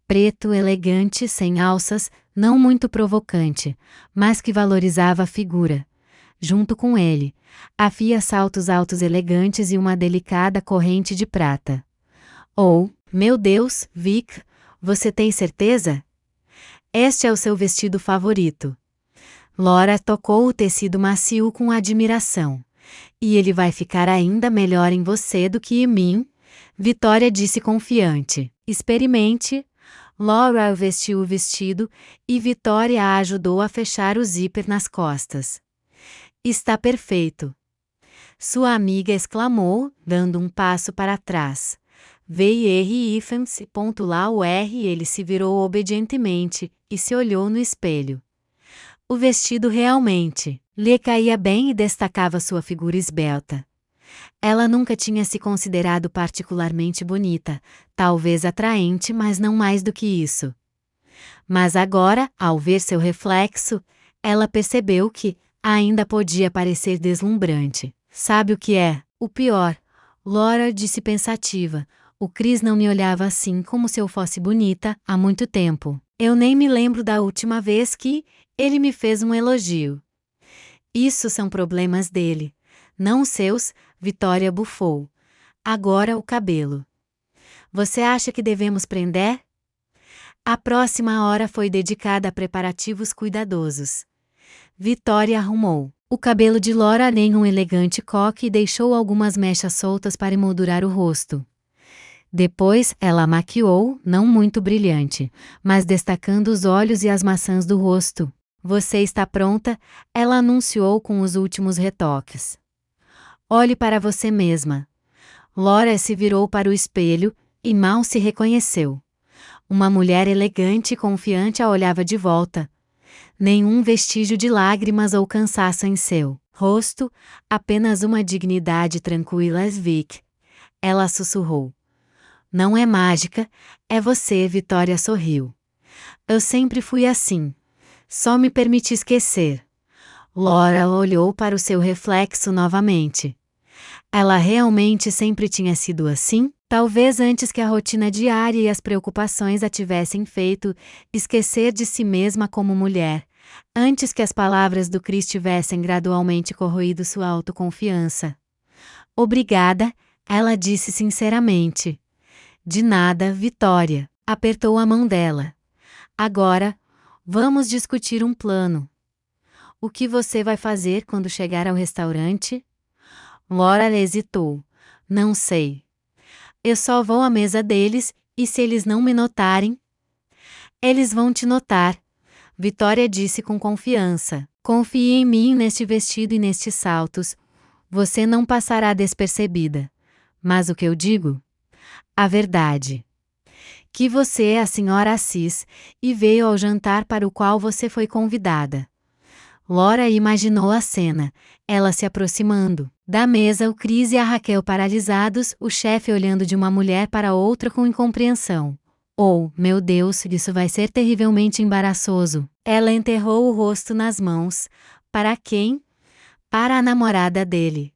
Preto, elegante, sem alças, não muito provocante, mas que valorizava a figura. Junto com ele, havia saltos altos elegantes e uma delicada corrente de prata. Oh, meu Deus, Vic! Você tem certeza? Este é o seu vestido favorito. Laura tocou o tecido macio com admiração. E ele vai ficar ainda melhor em você do que em mim, Vitória disse confiante. Experimente. Laura vestiu o vestido e Vitória a ajudou a fechar o zíper nas costas. Está perfeito. Sua amiga exclamou, dando um passo para trás. Ele se virou obedientemente e se olhou no espelho. O vestido realmente lhe caía bem e destacava sua figura esbelta. Ela nunca tinha se considerado particularmente bonita, talvez atraente, mas não mais do que isso. Mas agora, ao ver seu reflexo, ela percebeu que ainda podia parecer deslumbrante. Sabe o que é? O pior. Laura disse pensativa. O Chris não me olhava assim como se eu fosse bonita há muito tempo. Eu nem me lembro da última vez que ele me fez um elogio. Isso são problemas dele, não seus, Vitória bufou. Agora o cabelo. Você acha que devemos prender? A próxima hora foi dedicada a preparativos cuidadosos. Vitória arrumou o cabelo de Laura em um elegante coque e deixou algumas mechas soltas para emoldurar o rosto. Depois, ela a maquiou, não muito brilhante, mas destacando os olhos e as maçãs do rosto. Você está pronta? Ela anunciou com os últimos retoques. Olhe para você mesma. Laura se virou para o espelho e mal se reconheceu. Uma mulher elegante e confiante a olhava de volta. Nenhum vestígio de lágrimas ou cansaço em seu rosto, apenas uma dignidade tranquila as Vic. Ela sussurrou. Não é mágica, é você, Vitória sorriu. Eu sempre fui assim. Só me permiti esquecer. Laura olhou para o seu reflexo novamente. Ela realmente sempre tinha sido assim? Talvez antes que a rotina diária e as preocupações a tivessem feito esquecer de si mesma como mulher, antes que as palavras do Chris tivessem gradualmente corroído sua autoconfiança. Obrigada, ela disse sinceramente. De nada, Vitória. Apertou a mão dela. Agora, vamos discutir um plano. O que você vai fazer quando chegar ao restaurante? Laura hesitou. Não sei. Eu só vou à mesa deles, e se eles não me notarem? Eles vão te notar. Vitória disse com confiança. Confie em mim neste vestido e nestes saltos. Você não passará despercebida. Mas o que eu digo? A verdade. Que você é a senhora Assis, e veio ao jantar para o qual você foi convidada. Laura imaginou a cena, ela se aproximando da mesa, o Chris e a Raquel paralisados, o chefe olhando de uma mulher para outra com incompreensão. Oh, meu Deus, isso vai ser terrivelmente embaraçoso. Ela enterrou o rosto nas mãos. Para quem? Para a namorada dele.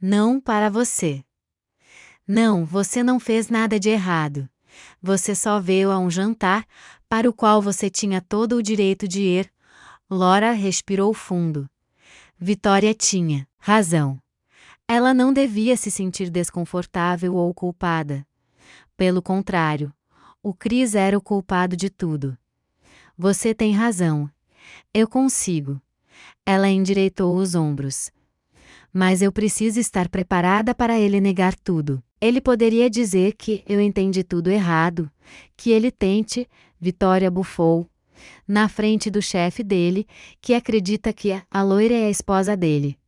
Não para você. Não, você não fez nada de errado. Você só veio a um jantar, para o qual você tinha todo o direito de ir. Laura respirou fundo. Vitória tinha razão. Ela não devia se sentir desconfortável ou culpada. Pelo contrário, o Chris era o culpado de tudo. Você tem razão. Eu consigo. Ela endireitou os ombros. Mas eu preciso estar preparada para ele negar tudo. Ele poderia dizer que eu entendi tudo errado, que ele tente Vitória bufou, na frente do chefe dele, que acredita que a loira é a esposa dele.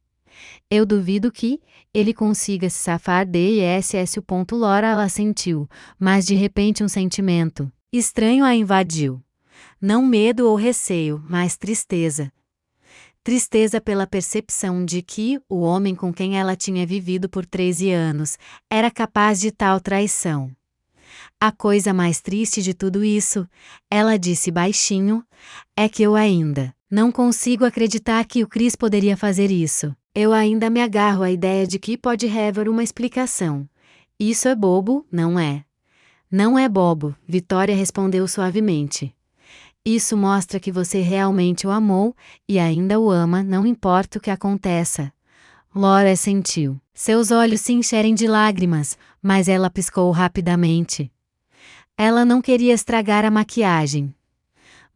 Eu duvido que ele consiga se safar desse. Laura ela sentiu, mas de repente um sentimento estranho a invadiu. Não medo ou receio, mas tristeza. Tristeza pela percepção de que o homem com quem ela tinha vivido por 13 anos era capaz de tal traição. A coisa mais triste de tudo isso, ela disse baixinho, é que eu ainda não consigo acreditar que o Chris poderia fazer isso. Eu ainda me agarro à ideia de que pode haver uma explicação. Isso é bobo, não é? Não é bobo, Vitória respondeu suavemente. Isso mostra que você realmente o amou, e ainda o ama, não importa o que aconteça. Laura sentiu. Seus olhos se encherem de lágrimas, mas ela piscou rapidamente. Ela não queria estragar a maquiagem.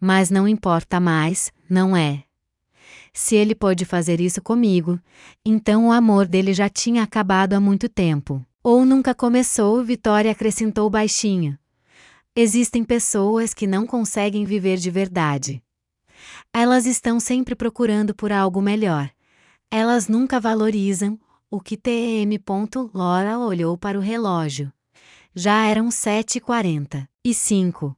Mas não importa mais, não é? Se ele pôde fazer isso comigo, então o amor dele já tinha acabado há muito tempo. Ou nunca começou, Vitória acrescentou baixinho. Existem pessoas que não conseguem viver de verdade. Elas estão sempre procurando por algo melhor. Elas nunca valorizam o que TM. Laura olhou para o relógio. Já eram 7h45.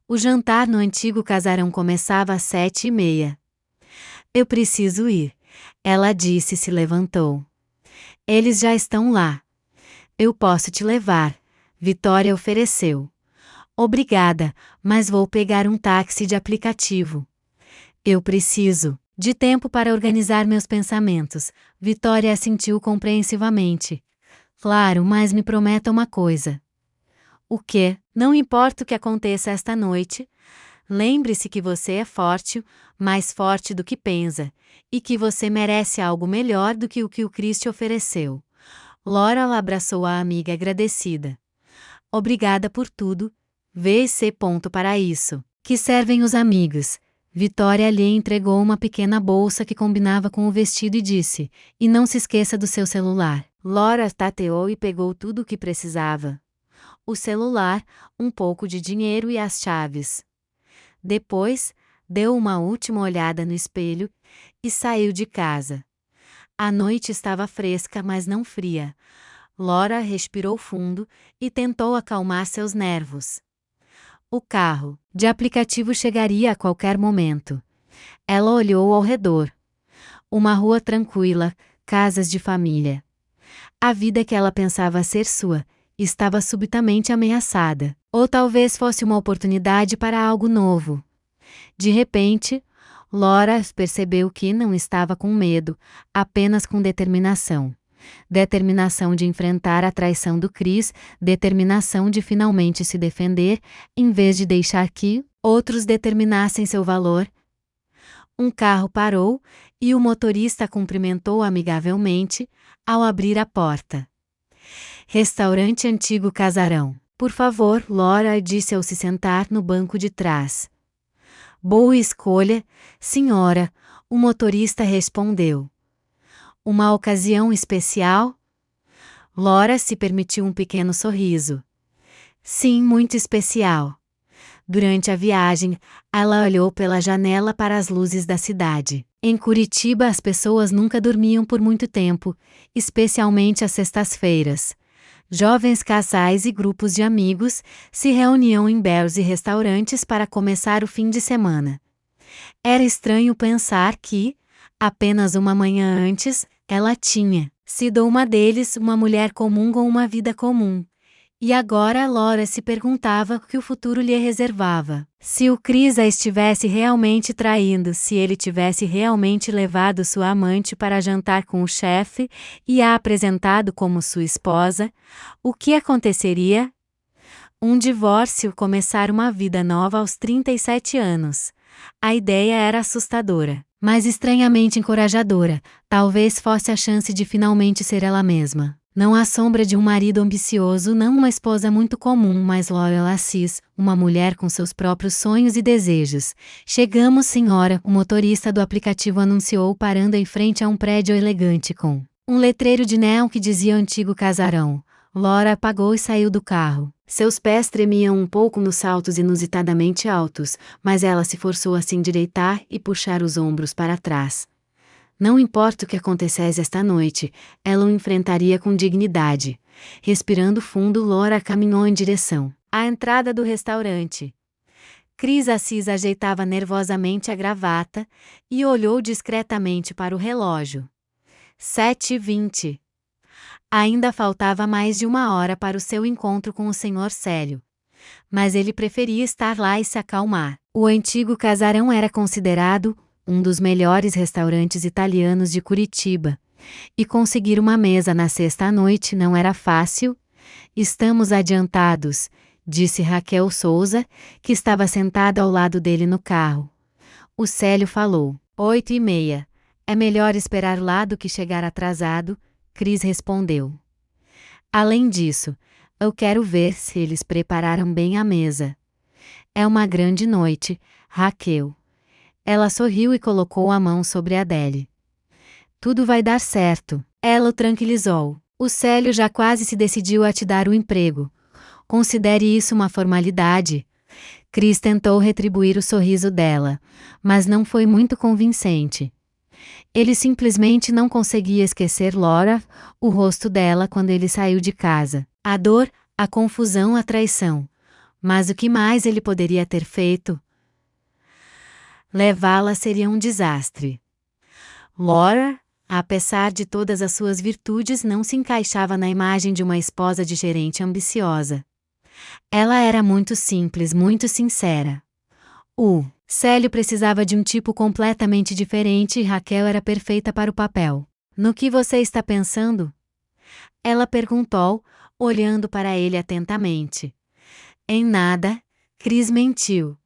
O jantar no antigo casarão começava às 7h30. Eu preciso ir, ela disse e se levantou. Eles já estão lá. Eu posso te levar, Vitória ofereceu. Obrigada, mas vou pegar um táxi de aplicativo. Eu preciso de tempo para organizar meus pensamentos, Vitória assentiu compreensivamente. Claro, mas me prometa uma coisa. O quê? Não importa o que aconteça esta noite. Lembre-se que você é forte, mais forte do que pensa, e que você merece algo melhor do que o Chris te ofereceu. Laura abraçou a amiga agradecida. Obrigada por tudo. VC. Para isso. Que servem os amigos. Vitória lhe entregou uma pequena bolsa que combinava com o vestido e disse, e não se esqueça do seu celular. Laura tateou e pegou tudo o que precisava. O celular, um pouco de dinheiro e as chaves. Depois, deu uma última olhada no espelho e saiu de casa. A noite estava fresca, mas não fria. Laura respirou fundo e tentou acalmar seus nervos. O carro de aplicativo chegaria a qualquer momento. Ela olhou ao redor. Uma rua tranquila, casas de família. A vida que ela pensava ser sua estava subitamente ameaçada. Ou talvez fosse uma oportunidade para algo novo. De repente, Laura percebeu que não estava com medo, apenas com determinação. Determinação de enfrentar a traição do Chris, determinação de finalmente se defender, em vez de deixar que outros determinassem seu valor. Um carro parou, e o motorista a cumprimentou amigavelmente, ao abrir a porta. Restaurante Antigo Casarão. Por favor, Laura disse ao se sentar no banco de trás. Boa escolha, senhora, o motorista respondeu. Uma ocasião especial? Laura se permitiu um pequeno sorriso. Sim, muito especial. Durante a viagem, ela olhou pela janela para as luzes da cidade. Em Curitiba as pessoas nunca dormiam por muito tempo, especialmente às sextas-feiras. Jovens casais e grupos de amigos se reuniam em bares e restaurantes para começar o fim de semana. Era estranho pensar que, apenas uma manhã antes, ela tinha sido uma deles, uma mulher comum com uma vida comum. E agora Laura se perguntava o que o futuro lhe reservava. Se o Chris a estivesse realmente traindo, se ele tivesse realmente levado sua amante para jantar com o chefe e a apresentado como sua esposa, o que aconteceria? Um divórcio, começar uma vida nova aos 37 anos. A ideia era assustadora, mas estranhamente encorajadora. Talvez fosse a chance de finalmente ser ela mesma. Não há sombra de um marido ambicioso, não uma esposa muito comum, mas Laura Assis, uma mulher com seus próprios sonhos e desejos. Chegamos, senhora, o motorista do aplicativo anunciou parando em frente a um prédio elegante com um letreiro de neon que dizia Antigo Casarão. Laura apagou e saiu do carro. Seus pés tremiam um pouco nos saltos inusitadamente altos, mas ela se forçou a se endireitar e puxar os ombros para trás. Não importa o que acontecesse esta noite, ela o enfrentaria com dignidade. Respirando fundo, Laura caminhou em direção à entrada do restaurante. Chris Assis ajeitava nervosamente a gravata e olhou discretamente para o relógio. 7h20. Ainda faltava mais de 1 hora para o seu encontro com o Sr. Célio. Mas ele preferia estar lá e se acalmar. O antigo casarão era considerado um dos melhores restaurantes italianos de Curitiba. E conseguir uma mesa na sexta à noite não era fácil. Estamos adiantados, disse Raquel Souza, que estava sentada ao lado dele no carro. O Célio falou. 8h30. É melhor esperar lá do que chegar atrasado, Chris respondeu. Além disso, eu quero ver se eles prepararam bem a mesa. É uma grande noite, Raquel. Ela sorriu e colocou a mão sobre a dele. Tudo vai dar certo. Ela o tranquilizou. O Célio já quase se decidiu a te dar o emprego. Considere isso uma formalidade. Chris tentou retribuir o sorriso dela, mas não foi muito convincente. Ele simplesmente não conseguia esquecer Laura, o rosto dela quando ele saiu de casa. A dor, a confusão, a traição. Mas o que mais ele poderia ter feito? Levá-la seria um desastre. Laura, apesar de todas as suas virtudes, não se encaixava na imagem de uma esposa de gerente ambiciosa. Ela era muito simples, muito sincera. O Célio precisava de um tipo completamente diferente e Raquel era perfeita para o papel. No que você está pensando? Ela perguntou, olhando para ele atentamente. Em nada, Chris mentiu.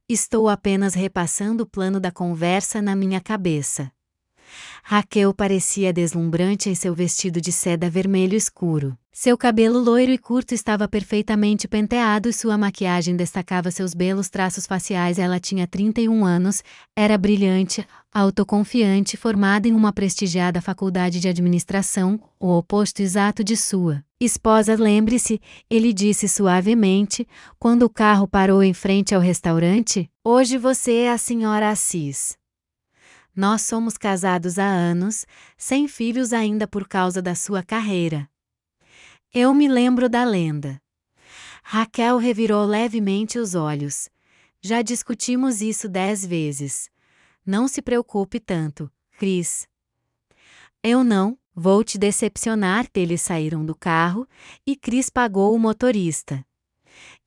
Estou apenas repassando o plano da conversa na minha cabeça. Raquel parecia deslumbrante em seu vestido de seda vermelho escuro. Seu cabelo loiro e curto estava perfeitamente penteado e sua maquiagem destacava seus belos traços faciais. Ela tinha 31 anos, era brilhante, autoconfiante, formada em uma prestigiada faculdade de administração, o oposto exato de sua esposa. Lembre-se, ele disse suavemente, quando o carro parou em frente ao restaurante, hoje você é a Sra. Assis. Nós somos casados há anos, sem filhos ainda por causa da sua carreira. Eu me lembro da lenda. Raquel revirou levemente os olhos. Já discutimos isso 10 vezes. Não se preocupe tanto, Chris. Eu não vou te decepcionar. Eles saíram do carro e Chris pagou o motorista.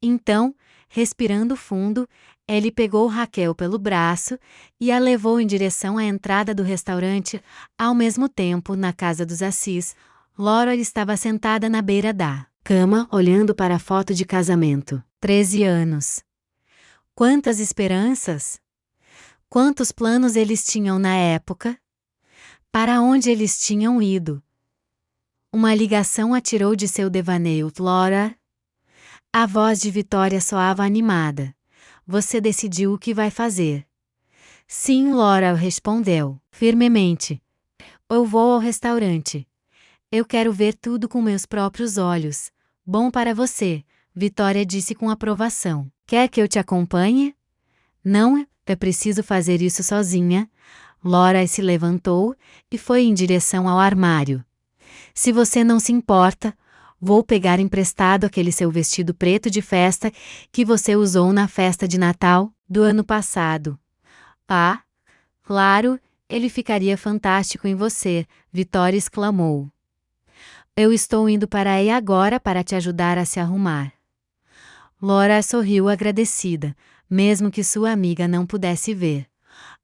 Então, respirando fundo, ele pegou Raquel pelo braço e a levou em direção à entrada do restaurante. Ao mesmo tempo, na casa dos Assis, Laura estava sentada na beira da cama, olhando para a foto de casamento. 13 anos. Quantas esperanças! Quantos planos eles tinham na época? Para onde eles tinham ido? Uma ligação a tirou de seu devaneio. Laura? A voz de Vitória soava animada. Você decidiu o que vai fazer? Sim, Laura respondeu, firmemente. Eu vou ao restaurante. Eu quero ver tudo com meus próprios olhos. Bom para você, Vitória disse com aprovação. Quer que eu te acompanhe? Não, é preciso fazer isso sozinha. Laura se levantou e foi em direção ao armário. Se você não se importa, vou pegar emprestado aquele seu vestido preto de festa que você usou na festa de Natal do ano passado. Ah, claro, ele ficaria fantástico em você, Vitória exclamou. Eu estou indo para aí agora para te ajudar a se arrumar. Laura sorriu agradecida, mesmo que sua amiga não pudesse ver.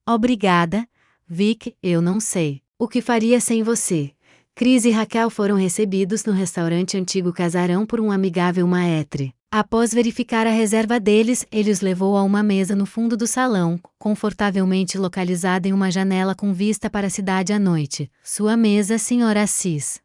Obrigada, Vic, eu não sei o que faria sem você. Chris e Raquel foram recebidos no restaurante Antigo Casarão por um amigável maître. Após verificar a reserva deles, ele os levou a uma mesa no fundo do salão, confortavelmente localizada em uma janela com vista para a cidade à noite. Sua mesa, Sra. Assis.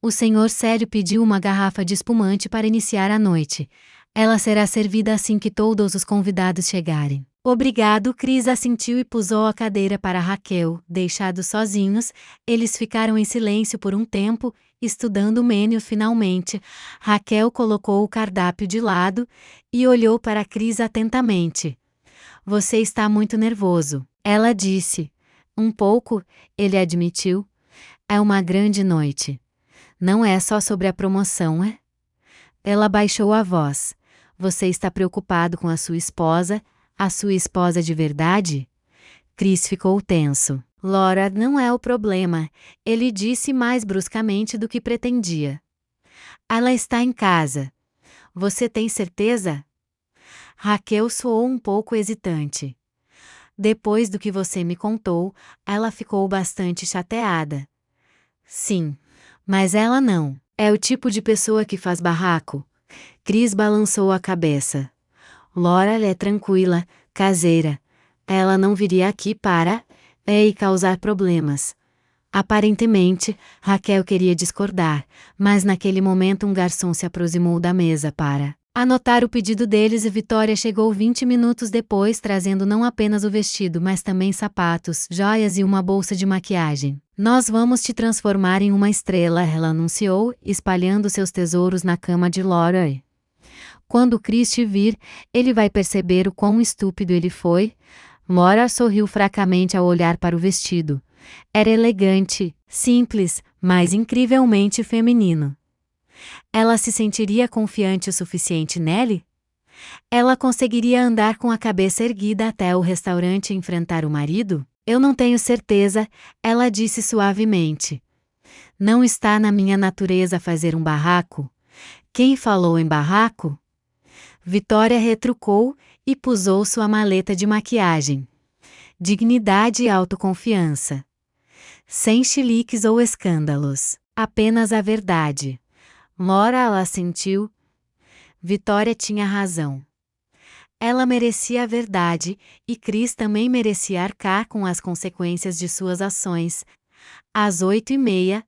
O Sr. Célio pediu uma garrafa de espumante para iniciar a noite. Ela será servida assim que todos os convidados chegarem. Obrigado, Chris assentiu e pusou a cadeira para Raquel. Deixados sozinhos, eles ficaram em silêncio por um tempo, estudando o menu finalmente. Raquel colocou o cardápio de lado e olhou para Chris atentamente. Você está muito nervoso, ela disse. Um pouco, ele admitiu. É uma grande noite. Não é só sobre a promoção, é? Ela baixou a voz. Você está preocupado com a sua esposa de verdade? Chris ficou tenso. Laura não é o problema, ele disse mais bruscamente do que pretendia. Ela está em casa. Você tem certeza? Raquel soou um pouco hesitante. Depois do que você me contou, ela ficou bastante chateada. Sim, mas ela não. É o tipo de pessoa que faz barraco. Chris balançou a cabeça. Laura é tranquila, caseira. Ela não viria aqui para causar problemas. Aparentemente, Raquel queria discordar, mas naquele momento um garçom se aproximou da mesa para anotar o pedido deles e Vitória chegou 20 minutos depois trazendo não apenas o vestido mas também sapatos, joias e uma bolsa de maquiagem. Nós vamos te transformar em uma estrela, ela anunciou, espalhando seus tesouros na cama de Laura. Quando Chris te vir, ele vai perceber o quão estúpido ele foi. Laura sorriu fracamente ao olhar para o vestido. Era elegante, simples, mas incrivelmente feminino. Ela se sentiria confiante o suficiente nele? Ela conseguiria andar com a cabeça erguida até o restaurante e enfrentar o marido? Eu não tenho certeza, ela disse suavemente. Não está na minha natureza fazer um barraco. Quem falou em barraco? Vitória retrucou e pusou sua maleta de maquiagem. Dignidade e autoconfiança. Sem chiliques ou escândalos. Apenas a verdade. Laura assentiu. Vitória tinha razão. Ela merecia a verdade, e Chris também merecia arcar com as consequências de suas ações. Às 8h30,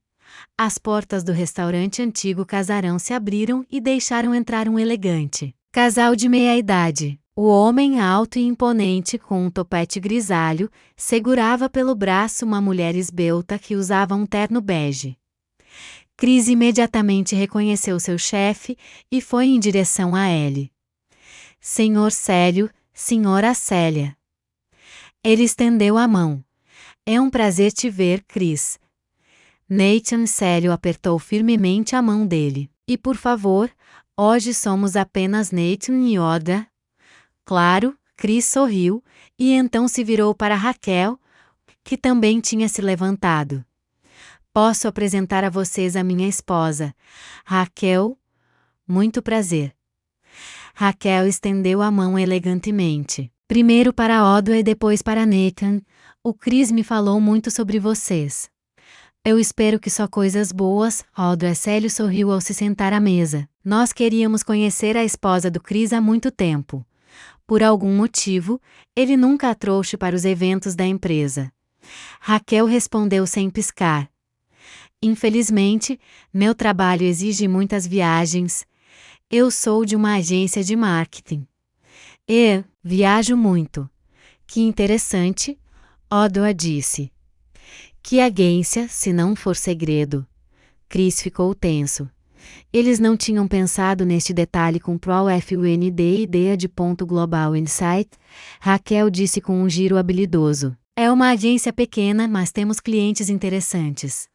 as portas do restaurante antigo casarão se abriram e deixaram entrar um elegante casal de meia-idade. O homem alto e imponente com um topete grisalho segurava pelo braço uma mulher esbelta que usava um terno bege. Chris imediatamente reconheceu seu chefe e foi em direção a ele. Senhor Célio, senhora Célia. Ele estendeu a mão. É um prazer te ver, Chris. Nathan Célio apertou firmemente a mão dele. E por favor, hoje somos apenas Nathan e Oda. Claro, Chris sorriu, e então se virou para Raquel, que também tinha se levantado. Posso apresentar a vocês a minha esposa, Raquel? Muito prazer. Raquel estendeu a mão elegantemente. Primeiro para Oda e depois para Nathan. O Chris me falou muito sobre vocês. Eu espero que só coisas boas. Oda Célio sorriu ao se sentar à mesa. Nós queríamos conhecer a esposa do Chris há muito tempo. Por algum motivo, ele nunca a trouxe para os eventos da empresa. Raquel respondeu sem piscar. Infelizmente, meu trabalho exige muitas viagens. Eu sou de uma agência de marketing. E viajo muito. Que interessante, Oda disse. Que agência, se não for segredo? Chris ficou tenso. Eles não tinham pensado neste detalhe com ProFUND e ideia de ponto Global Insight, Raquel disse com um giro habilidoso. É uma agência pequena, mas temos clientes interessantes.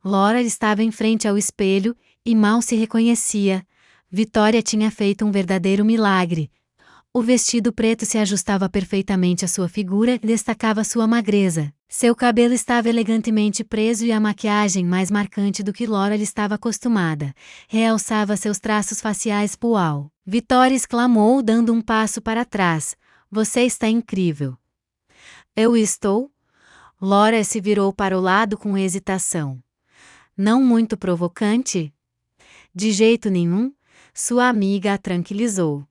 Laura estava em frente ao espelho e mal se reconhecia. Vitória tinha feito um verdadeiro milagre. O vestido preto se ajustava perfeitamente à sua figura e destacava sua magreza. Seu cabelo estava elegantemente preso e a maquiagem, mais marcante do que Laura lhe estava acostumada, realçava seus traços faciais. Uau! Vitória exclamou, dando um passo para trás. Você está incrível. Eu estou? Laura se virou para o lado com hesitação. Não muito provocante? De jeito nenhum, sua amiga a tranquilizou.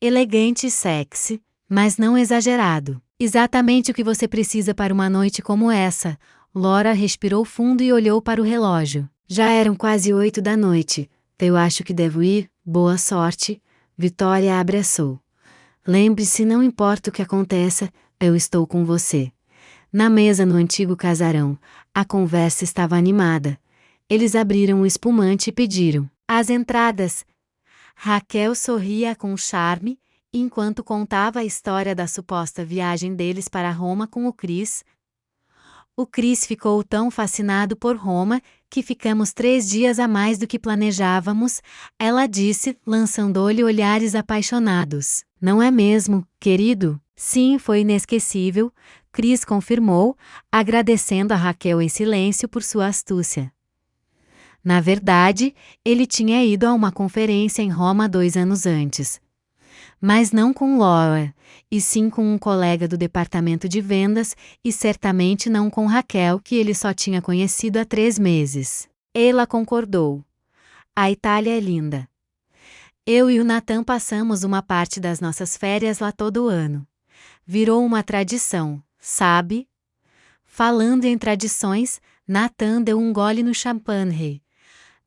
Elegante e sexy, mas não exagerado. Exatamente o que você precisa para uma noite como essa. Laura respirou fundo e olhou para o relógio. Já eram quase 8 da noite. Eu acho que devo ir. Boa sorte. Vitória a abraçou. Lembre-se, não importa o que aconteça, eu estou com você. Na mesa no antigo casarão, a conversa estava animada. Eles abriram o espumante e pediram as entradas. Raquel sorria com charme, enquanto contava a história da suposta viagem deles para Roma com o Chris. O Chris ficou tão fascinado por Roma, que ficamos 3 dias a mais do que planejávamos, ela disse, lançando-lhe olhares apaixonados. Não é mesmo, querido? Sim, foi inesquecível, Chris confirmou, agradecendo a Raquel em silêncio por sua astúcia. Na verdade, ele tinha ido a uma conferência em Roma 2 anos antes. Mas não com Laura, e sim com um colega do departamento de vendas, e certamente não com Raquel, que ele só tinha conhecido há 3 meses. Ela concordou. A Itália é linda. Eu e o Nathan passamos uma parte das nossas férias lá todo ano. Virou uma tradição, sabe? Falando em tradições, Nathan deu um gole no champanhe.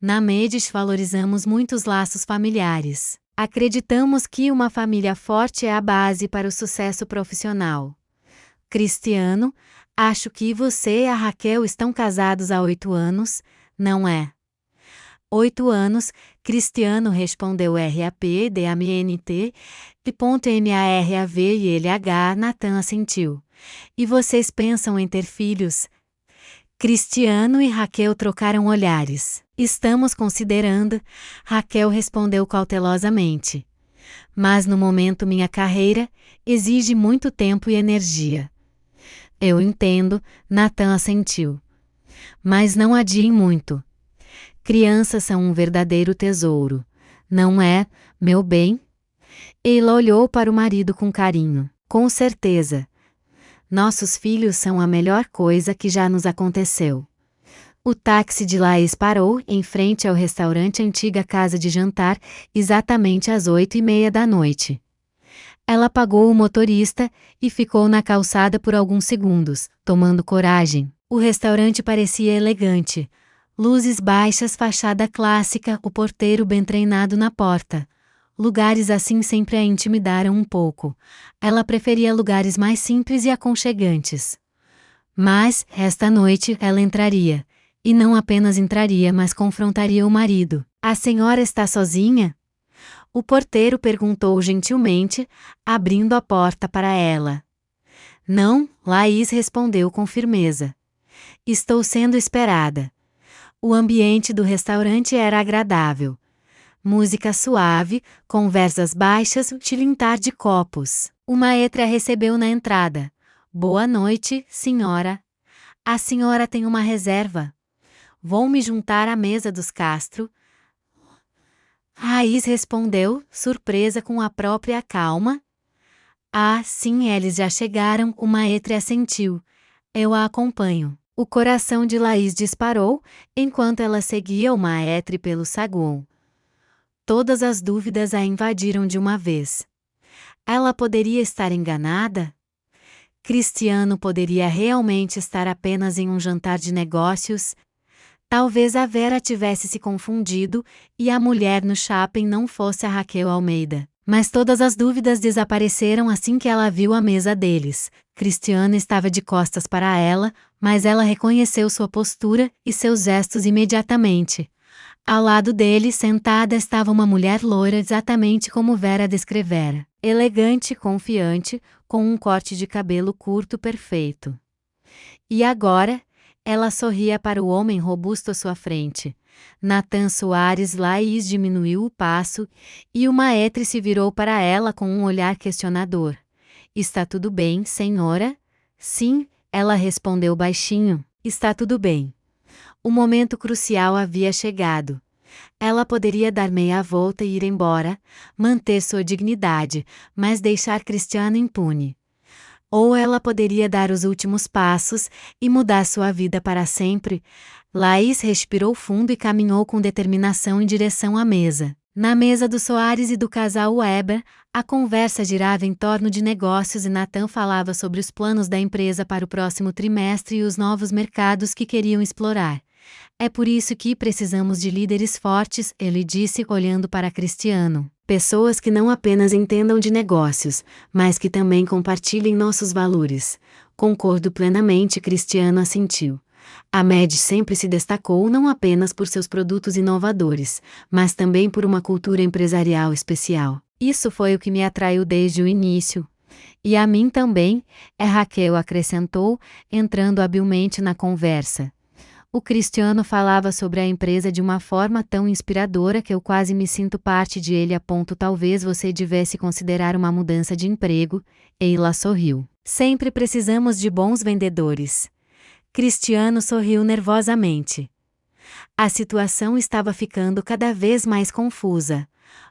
Na Medis valorizamos muitos laços familiares. Acreditamos que uma família forte é a base para o sucesso profissional. Cristiano, acho que você e a Raquel estão casados há 8 anos, não é? 8 anos, Cristiano respondeu RAPDAMNT, .MARAV e LH, Nathan assentiu. E vocês pensam em ter filhos? Cristiano e Raquel trocaram olhares. Estamos considerando, Raquel respondeu cautelosamente. Mas no momento minha carreira exige muito tempo e energia. Eu entendo, Nathan assentiu. Mas não adiem muito. Crianças são um verdadeiro tesouro, não é, meu bem? Ela olhou para o marido com carinho. Com certeza. Nossos filhos são a melhor coisa que já nos aconteceu. O táxi de Laís parou em frente ao restaurante Antiga Casa de Jantar, exatamente às 8:30 da noite. Ela pagou o motorista e ficou na calçada por alguns segundos, tomando coragem. O restaurante parecia elegante. Luzes baixas, fachada clássica, o porteiro bem treinado na porta. Lugares assim sempre a intimidaram um pouco. Ela preferia lugares mais simples e aconchegantes. Mas, esta noite, ela entraria. E não apenas entraria, mas confrontaria o marido. A senhora está sozinha? O porteiro perguntou gentilmente, abrindo a porta para ela. Não, Laís respondeu com firmeza. Estou sendo esperada. O ambiente do restaurante era agradável. Música suave, conversas baixas, tilintar de copos. O maître a recebeu na entrada. Boa noite, senhora. A senhora tem uma reserva? Vou me juntar à mesa dos Castro. Raiz respondeu, surpresa com a própria calma. Ah, sim, eles já chegaram, o maître assentiu. Eu a acompanho. O coração de Laís disparou, enquanto ela seguia o maître pelo saguão. Todas as dúvidas a invadiram de uma vez. Ela poderia estar enganada? Cristiano poderia realmente estar apenas em um jantar de negócios? Talvez a Vera tivesse se confundido, e a mulher no shopping não fosse a Raquel Almeida. Mas todas as dúvidas desapareceram assim que ela viu a mesa deles. Cristiano estava de costas para ela, mas ela reconheceu sua postura e seus gestos imediatamente. Ao lado dele, sentada, estava uma mulher loira exatamente como Vera descrevera. Elegante e confiante, com um corte de cabelo curto perfeito. E agora, ela sorria para o homem robusto à sua frente. Nathan Soares Laís diminuiu o passo, e o maître se virou para ela com um olhar questionador. Está tudo bem, senhora? Sim, ela respondeu baixinho. Está tudo bem. O momento crucial havia chegado. Ela poderia dar meia volta e ir embora, manter sua dignidade, mas deixar Cristiano impune. Ou ela poderia dar os últimos passos e mudar sua vida para sempre. Laís respirou fundo e caminhou com determinação em direção à mesa. Na mesa do Soares e do casal Weber, a conversa girava em torno de negócios e Nathan falava sobre os planos da empresa para o próximo trimestre e os novos mercados que queriam explorar. É por isso que precisamos de líderes fortes, ele disse olhando para Cristiano. Pessoas que não apenas entendam de negócios, mas que também compartilhem nossos valores. Concordo plenamente, Cristiano assentiu. A MED sempre se destacou não apenas por seus produtos inovadores, mas também por uma cultura empresarial especial. Isso foi o que me atraiu desde o início. E a mim também, Raquel acrescentou, entrando habilmente na conversa. O Cristiano falava sobre a empresa de uma forma tão inspiradora que eu quase me sinto parte de ele. Talvez você devesse considerar uma mudança de emprego. Eila sorriu. Sempre precisamos de bons vendedores. Cristiano sorriu nervosamente. A situação estava ficando cada vez mais confusa.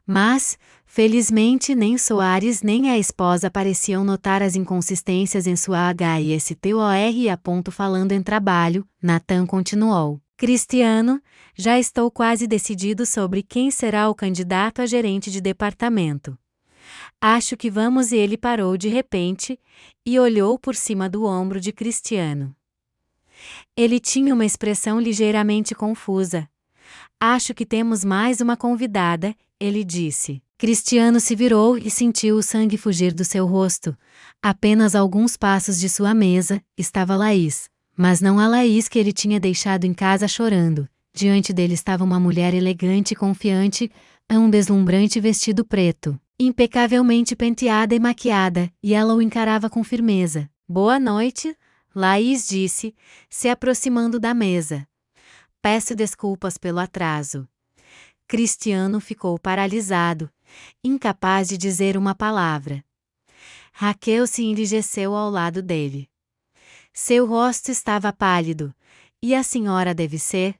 Mas, felizmente, nem Soares nem a esposa pareciam notar as inconsistências em sua HISTOR. Falando em trabalho, Nathan continuou. Cristiano, já estou quase decidido sobre quem será o candidato a gerente de departamento. Acho que vamos. E ele parou de repente e olhou por cima do ombro de Cristiano. Ele tinha uma expressão ligeiramente confusa. Acho que temos mais uma convidada, ele disse. Cristiano se virou e sentiu o sangue fugir do seu rosto. Apenas alguns passos de sua mesa, estava Laís. Mas não a Laís que ele tinha deixado em casa chorando. Diante dele estava uma mulher elegante e confiante, um deslumbrante vestido preto, impecavelmente penteada e maquiada, e ela o encarava com firmeza. Boa noite, Laís disse, se aproximando da mesa. Peço desculpas pelo atraso. Cristiano ficou paralisado, incapaz de dizer uma palavra. Raquel se enrijeceu ao lado dele. Seu rosto estava pálido. E a senhora deve ser?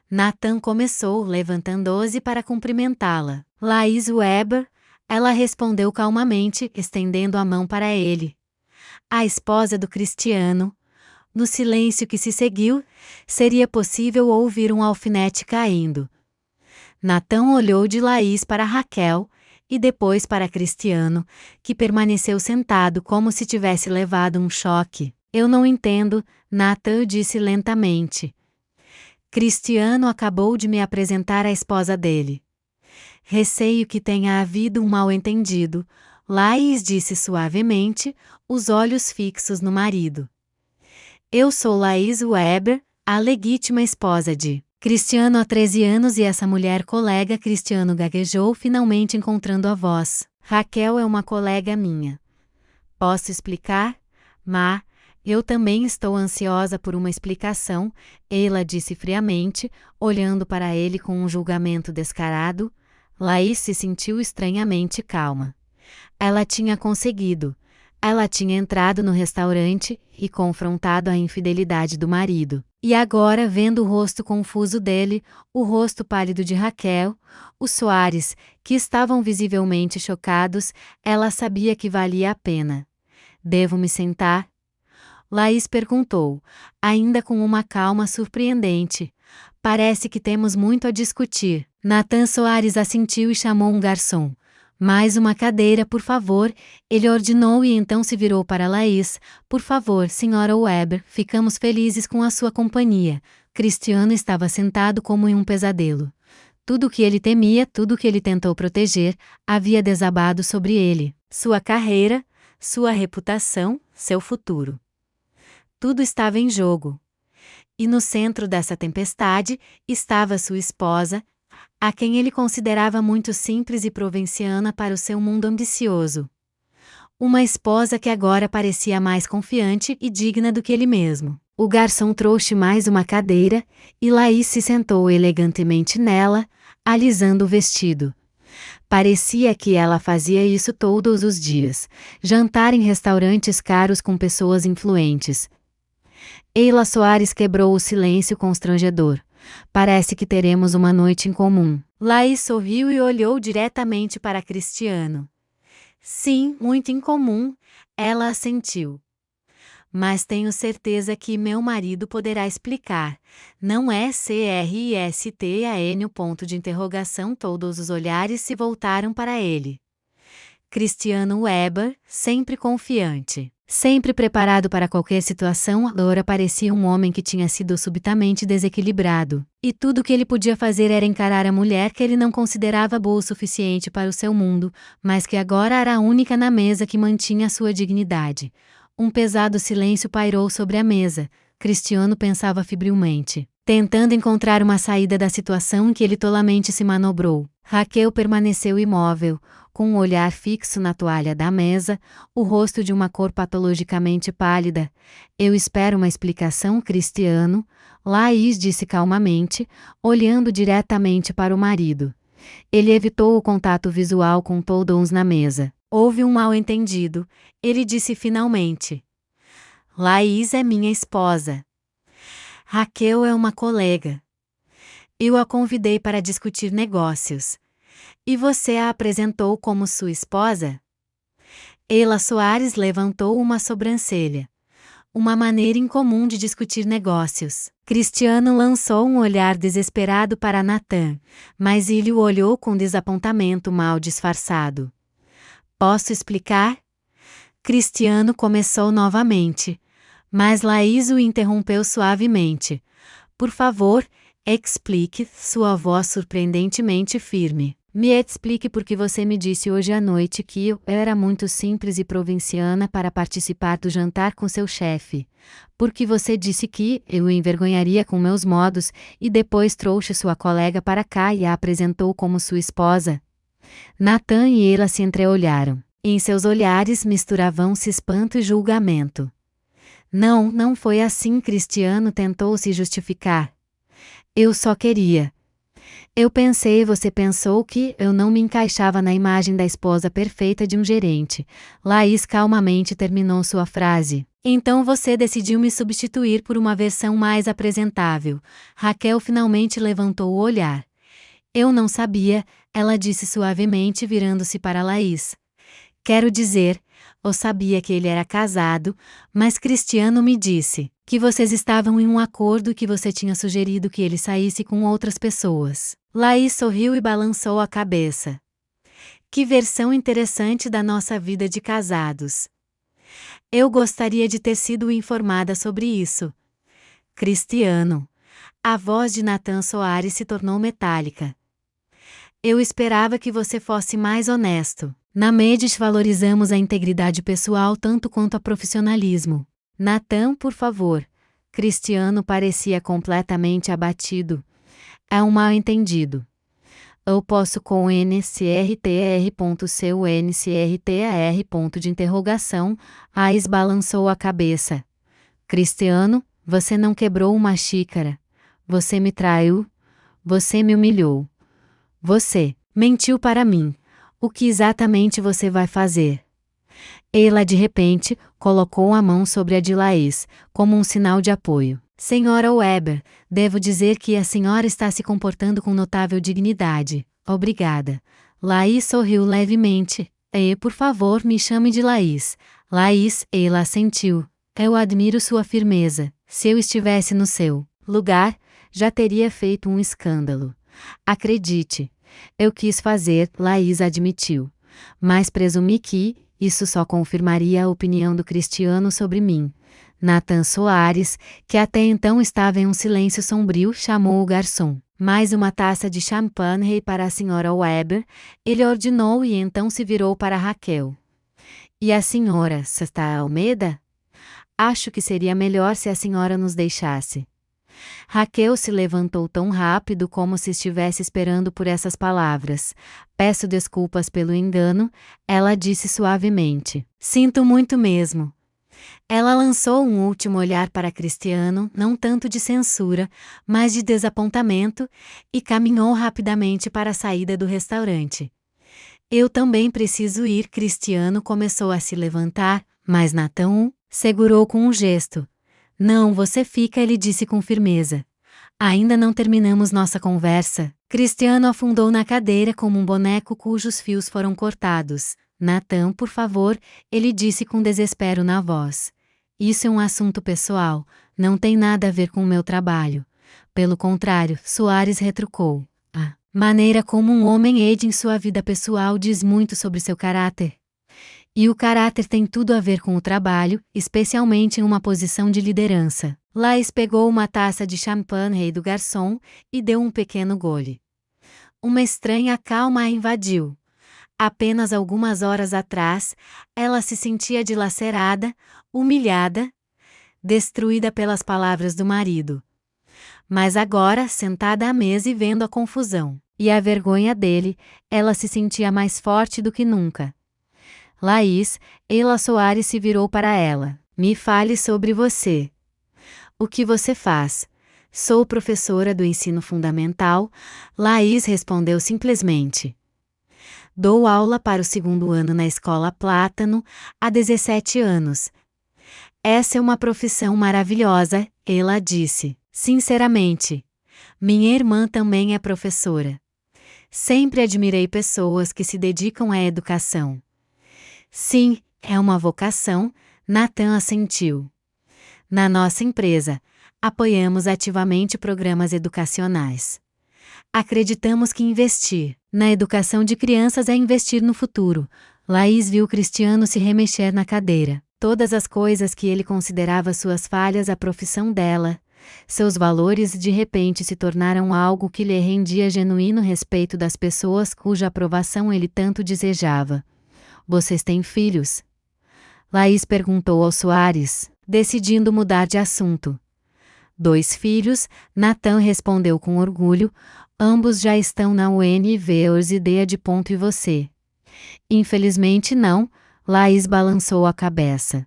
Nathan começou, levantando-se para cumprimentá-la. Laís Weber, ela respondeu calmamente, estendendo a mão para ele. A esposa do Cristiano. No silêncio que se seguiu, seria possível ouvir um alfinete caindo. Nathan olhou de Laís para Raquel, e depois para Cristiano, que permaneceu sentado como se tivesse levado um choque. Eu não entendo, Nathan disse lentamente. Cristiano acabou de me apresentar a esposa dele. Receio que tenha havido um mal-entendido, Laís disse suavemente, os olhos fixos no marido. Eu sou Laís Weber, a legítima esposa de Cristiano há 13 anos e essa mulher colega. Cristiano gaguejou, finalmente encontrando a voz. Raquel é uma colega minha. Posso explicar? Eu também estou ansiosa por uma explicação, ela disse friamente, olhando para ele com um julgamento descarado. Laís se sentiu estranhamente calma. Ela tinha conseguido. Ela tinha entrado no restaurante e confrontado a infidelidade do marido. E agora, vendo o rosto confuso dele, o rosto pálido de Raquel, os Soares, que estavam visivelmente chocados, ela sabia que valia a pena. Devo me sentar? Laís perguntou, ainda com uma calma surpreendente. Parece que temos muito a discutir. Nathan Soares assentiu e chamou um garçom. Mais uma cadeira, por favor, ele ordenou e então se virou para Laís. Por favor, senhora Weber, ficamos felizes com a sua companhia. Cristiano estava sentado como em um pesadelo. Tudo o que ele temia, tudo o que ele tentou proteger, havia desabado sobre ele. Sua carreira, sua reputação, seu futuro. Tudo estava em jogo. E no centro dessa tempestade, estava sua esposa, a quem ele considerava muito simples e provinciana para o seu mundo ambicioso. Uma esposa que agora parecia mais confiante e digna do que ele mesmo. O garçom trouxe mais uma cadeira, e Laís se sentou elegantemente nela, alisando o vestido. Parecia que ela fazia isso todos os dias, jantar em restaurantes caros com pessoas influentes. Eila Soares quebrou o silêncio constrangedor. Parece que teremos uma noite em comum. Laís sorriu e olhou diretamente para Cristiano. Sim, muito em comum, ela assentiu. Mas tenho certeza que meu marido poderá explicar. Não é CRISTAN? Todos os olhares se voltaram para ele. Cristiano Weber, sempre confiante. Sempre preparado para qualquer situação, agora parecia um homem que tinha sido subitamente desequilibrado. E tudo o que ele podia fazer era encarar a mulher que ele não considerava boa o suficiente para o seu mundo, mas que agora era a única na mesa que mantinha sua dignidade. Um pesado silêncio pairou sobre a mesa. Cristiano pensava febrilmente, tentando encontrar uma saída da situação em que ele tolamente se manobrou. Raquel permaneceu imóvel, com um olhar fixo na toalha da mesa, o rosto de uma cor patologicamente pálida. Eu espero uma explicação, Cristiano, Laís disse calmamente, olhando diretamente para o marido. Ele evitou o contato visual com todos na mesa. Houve um mal-entendido, ele disse finalmente. Laís é minha esposa. Raquel é uma colega. Eu a convidei para discutir negócios. E você a apresentou como sua esposa? Ela Soares levantou uma sobrancelha. Uma maneira incomum de discutir negócios. Cristiano lançou um olhar desesperado para Natan, mas ele o olhou com desapontamento mal disfarçado. Posso explicar? Cristiano começou novamente, mas Laís o interrompeu suavemente. Por favor, explique, sua voz surpreendentemente firme. Me explique por que você me disse hoje à noite que eu era muito simples e provinciana para participar do jantar com seu chefe. Porque você disse que eu o envergonharia com meus modos e depois trouxe sua colega para cá e a apresentou como sua esposa. Natan e ela se entreolharam. Em seus olhares misturavam-se espanto e julgamento. Não, não foi assim. Cristiano tentou se justificar. Eu só queria. Eu pensei, você pensou que eu não me encaixava na imagem da esposa perfeita de um gerente. Laís calmamente terminou sua frase. Então você decidiu me substituir por uma versão mais apresentável. Raquel finalmente levantou o olhar. Eu não sabia, ela disse suavemente virando-se para Laís. Quero dizer, eu sabia que ele era casado, mas Cristiano me disse que vocês estavam em um acordo e que você tinha sugerido que ele saísse com outras pessoas. Laís sorriu e balançou a cabeça. Que versão interessante da nossa vida de casados. Eu gostaria de ter sido informada sobre isso. Cristiano. A voz de Natan Soares se tornou metálica. Eu esperava que você fosse mais honesto. Na Medis valorizamos a integridade pessoal tanto quanto a profissionalismo. Natan, por favor. Cristiano parecia completamente abatido. É um mal-entendido. Eu posso com NCRTR.seu NCRTAR. Ais balançou a cabeça. Cristiano, você não quebrou uma xícara. Você me traiu. Você me humilhou. Você mentiu para mim. O que exatamente você vai fazer? Ela de repente colocou a mão sobre a de Laís, como um sinal de apoio. Senhora Weber, devo dizer que a senhora está se comportando com notável dignidade. Obrigada. Laís sorriu levemente. Por favor, me chame de Laís. Laís, ela assentiu. Eu admiro sua firmeza. Se eu estivesse no seu lugar, já teria feito um escândalo. Acredite. Eu quis fazer, Laís admitiu. Mas presumi que isso só confirmaria a opinião do Cristiano sobre mim. Natan Soares, que até então estava em um silêncio sombrio, chamou o garçom. Mais uma taça de champanhe para a senhora Weber, ele ordenou e então se virou para Raquel. E a senhora, Sesta Almeida? Acho que seria melhor se a senhora nos deixasse. Raquel se levantou tão rápido como se estivesse esperando por essas palavras. Peço desculpas pelo engano, ela disse suavemente. Sinto muito mesmo. Ela lançou um último olhar para Cristiano, não tanto de censura, mas de desapontamento, e caminhou rapidamente para a saída do restaurante. Eu também preciso ir. Cristiano começou a se levantar, mas Natan o segurou com um gesto. Não, você fica, ele disse com firmeza. Ainda não terminamos nossa conversa. Cristiano afundou na cadeira como um boneco cujos fios foram cortados. Natan, por favor, ele disse com desespero na voz. Isso é um assunto pessoal, não tem nada a ver com o meu trabalho. Pelo contrário, Soares retrucou. A maneira como um homem age em sua vida pessoal diz muito sobre seu caráter. E o caráter tem tudo a ver com o trabalho, especialmente em uma posição de liderança. Laís pegou uma taça de champanhe do garçom e deu um pequeno gole. Uma estranha calma a invadiu. Apenas algumas horas atrás, ela se sentia dilacerada, humilhada. destruída pelas palavras do marido. Mas agora, sentada à mesa e vendo a confusão e a vergonha dele, ela se sentia mais forte do que nunca. Laís, Ela Soares se virou para ela. Me fale sobre você. O que você faz? Sou professora do ensino fundamental, Laís respondeu simplesmente. Dou aula para o 2º ano na Escola Plátano, há 17 anos. Essa é uma profissão maravilhosa, ela disse. Sinceramente. Minha irmã também é professora. Sempre admirei pessoas que se dedicam à educação. Sim, é uma vocação, Nathan assentiu. Na nossa empresa, apoiamos ativamente programas educacionais. Acreditamos que investir na educação de crianças é investir no futuro. Laís viu Cristiano se remexer na cadeira. Todas as coisas que ele considerava suas falhas, a profissão dela, seus valores de repente se tornaram algo que lhe rendia genuíno respeito das pessoas cuja aprovação ele tanto desejava. Vocês têm filhos? Laís perguntou ao Soares, decidindo mudar de assunto. 2 filhos, Nathan respondeu com orgulho, ambos já estão na UNV e você. Infelizmente não, Laís balançou a cabeça.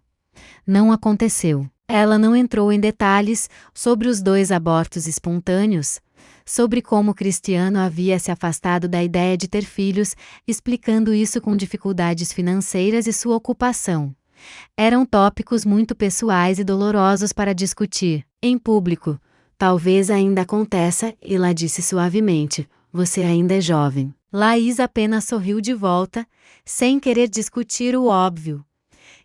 Não aconteceu. Ela não entrou em detalhes sobre os 2 abortos espontâneos, sobre como Cristiano havia se afastado da ideia de ter filhos, explicando isso com dificuldades financeiras e sua ocupação. Eram tópicos muito pessoais e dolorosos para discutir em público. Talvez ainda aconteça, ela disse suavemente. Você ainda é jovem. Laís apenas sorriu de volta, sem querer discutir o óbvio.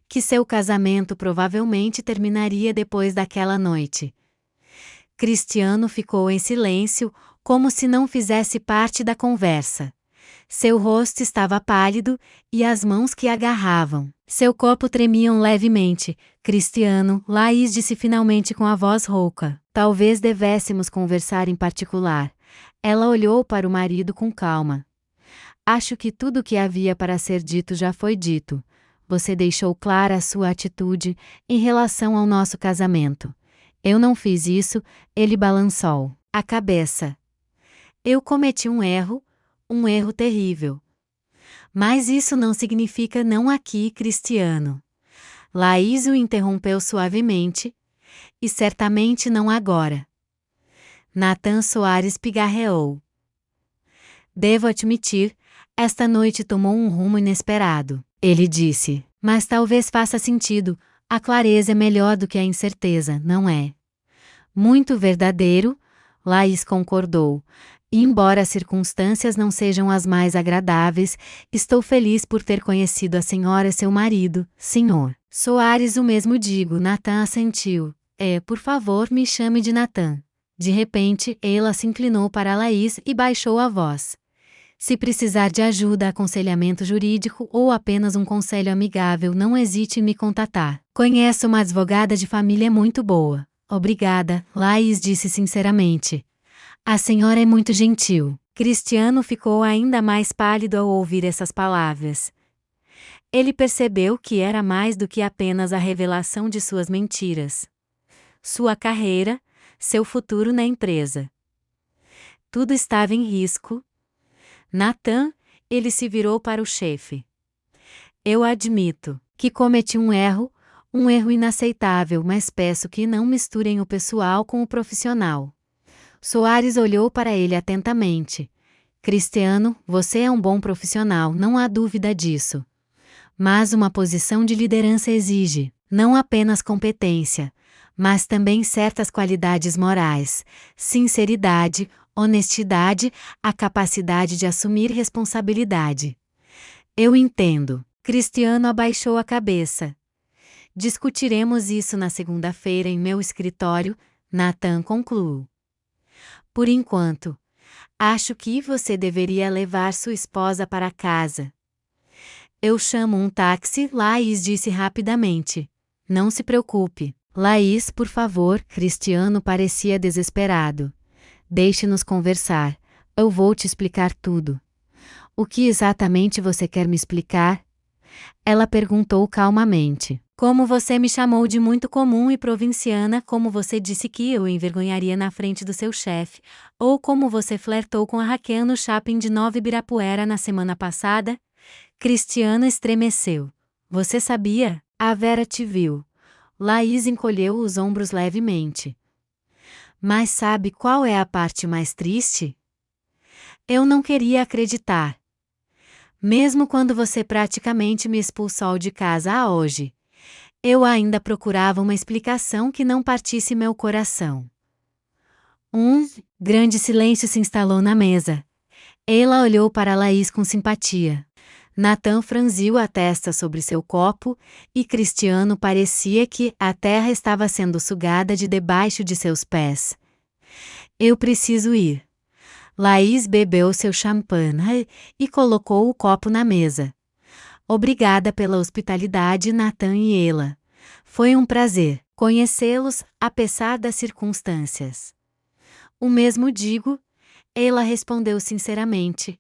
Que seu casamento provavelmente terminaria depois daquela noite. Cristiano ficou em silêncio, como se não fizesse parte da conversa. Seu rosto estava pálido, e as mãos que agarravam seu corpo tremiam levemente. Cristiano, Laís disse finalmente com a voz rouca. Talvez devêssemos conversar em particular. Ela olhou para o marido com calma. Acho que tudo o que havia para ser dito já foi dito. Você deixou clara a sua atitude em relação ao nosso casamento. Eu não fiz isso, ele balançou a cabeça. Eu cometi um erro terrível. Mas isso não significa não aqui, Cristiano. Laís o interrompeu suavemente. E certamente não agora. Nathan Soares pigarreou. Devo admitir, esta noite tomou um rumo inesperado. Ele disse, mas talvez faça sentido, a clareza é melhor do que a incerteza, não é? Muito verdadeiro, Laís concordou. E embora as circunstâncias não sejam as mais agradáveis, estou feliz por ter conhecido a senhora seu marido, senhor. Soares o mesmo digo, Nathan assentiu. Por favor me chame de Nathan. De repente, ela se inclinou para Laís e baixou a voz. Se precisar de ajuda, aconselhamento jurídico ou apenas um conselho amigável, não hesite em me contatar. Conheço uma advogada de família muito boa. Obrigada, Laís disse sinceramente. A senhora é muito gentil. Cristiano ficou ainda mais pálido ao ouvir essas palavras. Ele percebeu que era mais do que apenas a revelação de suas mentiras. Sua carreira, seu futuro na empresa. Tudo estava em risco. Nathan, ele se virou para o chefe. Eu admito que cometi um erro inaceitável, mas peço que não misturem o pessoal com o profissional. Soares olhou para ele atentamente. Cristiano, você é um bom profissional, não há dúvida disso. Mas uma posição de liderança exige, não apenas competência, mas também certas qualidades morais, sinceridade, honestidade, a capacidade de assumir responsabilidade. Eu entendo. Cristiano abaixou a cabeça. Discutiremos isso na segunda-feira em meu escritório, Nathan concluiu. Por enquanto, acho que você deveria levar sua esposa para casa. Eu chamo um táxi, Laís disse rapidamente. Não se preocupe. Laís, por favor, Cristiano parecia desesperado. Deixe-nos conversar. Eu vou te explicar tudo. O que exatamente você quer me explicar? Ela perguntou calmamente. Como você me chamou de muito comum e provinciana, como você disse que eu envergonharia na frente do seu chefe, ou como você flertou com a Raquel no shopping de Nova Ibirapuera na semana passada? Cristiano estremeceu. Você sabia? A Vera te viu. Laís encolheu os ombros levemente. Mas sabe qual é a parte mais triste? Eu não queria acreditar. Mesmo quando você praticamente me expulsou de casa hoje, eu ainda procurava uma explicação que não partisse meu coração. Um grande silêncio se instalou na mesa. Ela olhou para Laís com simpatia. Nathan franziu a testa sobre seu copo, e Cristiano parecia que a terra estava sendo sugada de debaixo de seus pés. Eu preciso ir. Laís bebeu seu champanhe e colocou o copo na mesa. Obrigada pela hospitalidade, Nathan e ela. Foi um prazer conhecê-los, apesar das circunstâncias. O mesmo digo, ela respondeu sinceramente.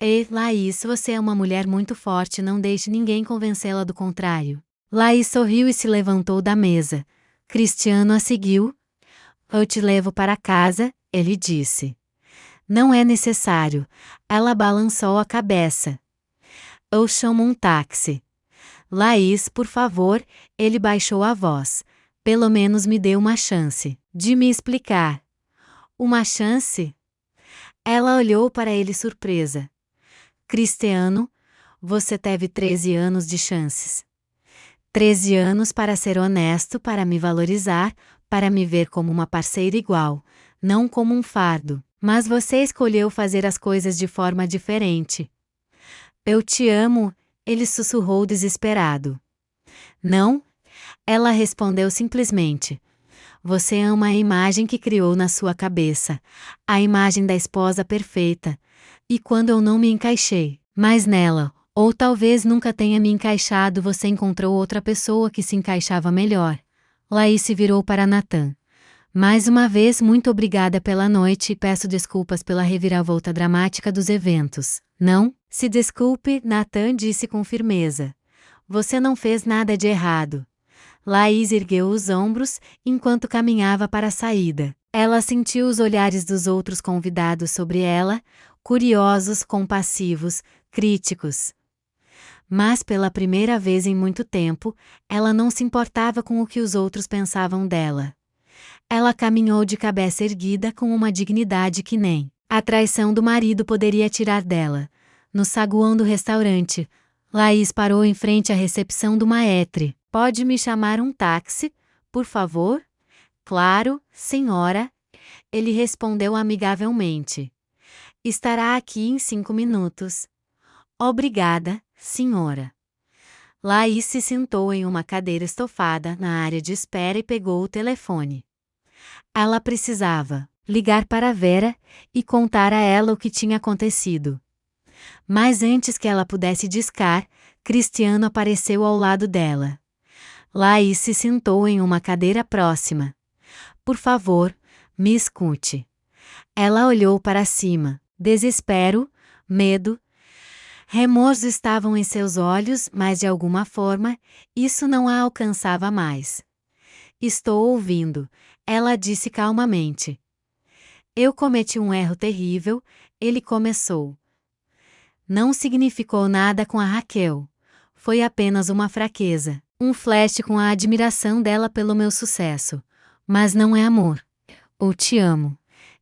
E, Laís, você é uma mulher muito forte, não deixe ninguém convencê-la do contrário. Laís sorriu e se levantou da mesa. Cristiano a seguiu. Eu te levo para casa, ele disse. Não é necessário. Ela balançou a cabeça. Eu chamo um táxi. Laís, por favor, ele baixou a voz. Pelo menos me dê uma chance de me explicar. Uma chance? Ela olhou para ele surpresa. Cristiano, você teve 13 anos de chances. 13 anos para ser honesto, para me valorizar, para me ver como uma parceira igual, não como um fardo. Mas você escolheu fazer as coisas de forma diferente. Eu te amo, ele sussurrou desesperado. Não? Ela respondeu simplesmente. Você ama a imagem que criou na sua cabeça, a imagem da esposa perfeita. E quando eu não me encaixei mais nela, ou talvez nunca tenha me encaixado, você encontrou outra pessoa que se encaixava melhor. Laís se virou para Nathan. Mais uma vez, muito obrigada pela noite e peço desculpas pela reviravolta dramática dos eventos. Não? Se desculpe, Nathan disse com firmeza. Você não fez nada de errado. Laís ergueu os ombros, enquanto caminhava para a saída. Ela sentiu os olhares dos outros convidados sobre ela, curiosos, compassivos, críticos. Mas pela primeira vez em muito tempo, ela não se importava com o que os outros pensavam dela. Ela caminhou de cabeça erguida com uma dignidade que nem a traição do marido poderia tirar dela. No saguão do restaurante, Laís parou em frente à recepção do maître. Pode me chamar um táxi, por favor? Claro, senhora. Ele respondeu amigavelmente. Estará aqui em 5 minutos. Obrigada, senhora. Laís se sentou em uma cadeira estofada na área de espera e pegou o telefone. Ela precisava ligar para Vera e contar a ela o que tinha acontecido. Mas antes que ela pudesse discar, Cristiano apareceu ao lado dela. Laís se sentou em uma cadeira próxima. Por favor, me escute. Ela olhou para cima. Desespero, medo, remorso estavam em seus olhos, mas de alguma forma, isso não a alcançava mais. Estou ouvindo, ela disse calmamente. Eu cometi um erro terrível, ele começou. Não significou nada com a Raquel. Foi apenas uma fraqueza, um flash com a admiração dela pelo meu sucesso. Mas não é amor. Eu te amo.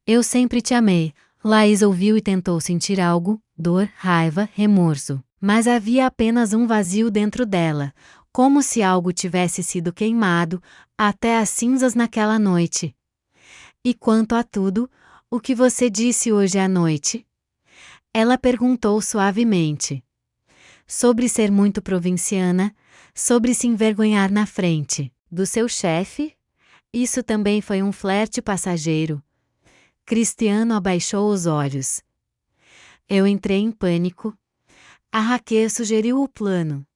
Eu sempre te amei. Laís ouviu e tentou sentir algo, dor, raiva, remorso. Mas havia apenas um vazio dentro dela, como se algo tivesse sido queimado, até as cinzas naquela noite. E quanto a tudo, o que você disse hoje à noite? Ela perguntou suavemente. Sobre ser muito provinciana, sobre se envergonhar na frente do seu chefe? Isso também foi um flerte passageiro. Cristiano abaixou os olhos. Eu entrei em pânico. A Raquel sugeriu o plano.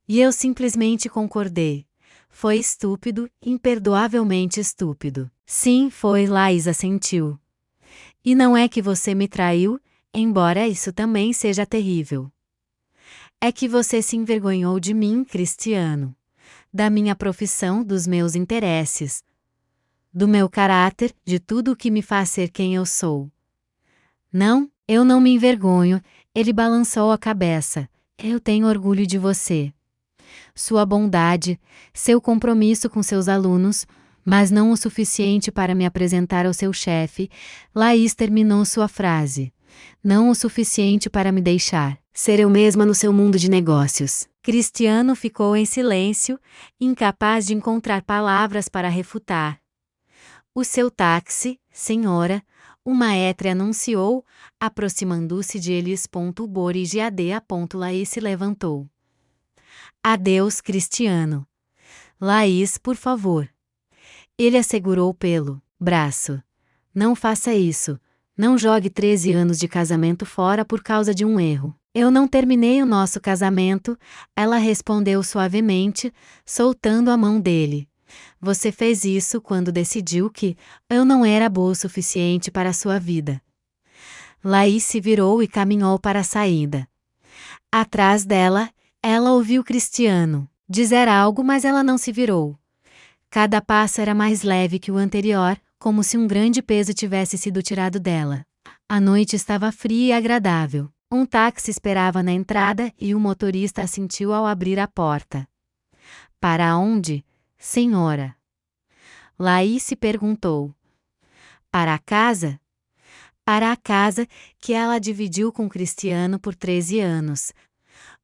E eu simplesmente concordei. Foi estúpido, imperdoavelmente estúpido. Sim, foi, Laís assentiu. E não é que você me traiu, embora isso também seja terrível. É que você se envergonhou de mim, Cristiano. Da minha profissão, dos meus interesses, do meu caráter, de tudo o que me faz ser quem eu sou. Não, eu não me envergonho, ele balançou a cabeça. Eu tenho orgulho de você. Sua bondade, seu compromisso com seus alunos, mas não o suficiente para me apresentar ao seu chefe. Laís terminou sua frase. Não o suficiente para me deixar ser eu mesma no seu mundo de negócios. Cristiano ficou em silêncio, incapaz de encontrar palavras para refutar. O seu táxi, senhora, o maître anunciou, aproximando-se de eles. Laís se levantou. Adeus, Cristiano. Laís, por favor. Ele a segurou pelo braço. Não faça isso. Não jogue 13 anos de casamento fora por causa de um erro. Eu não terminei o nosso casamento, ela respondeu suavemente, soltando a mão dele. Você fez isso quando decidiu que eu não era boa o suficiente para a sua vida. Laís se virou e caminhou para a saída. Atrás dela, ela ouviu Cristiano dizer algo, mas ela não se virou. Cada passo era mais leve que o anterior, como se um grande peso tivesse sido tirado dela. A noite estava fria e agradável. Um táxi esperava na entrada e o motorista assentiu ao abrir a porta. Para onde, senhora? Laís se perguntou. Para a casa? Para a casa que ela dividiu com Cristiano por 13 anos.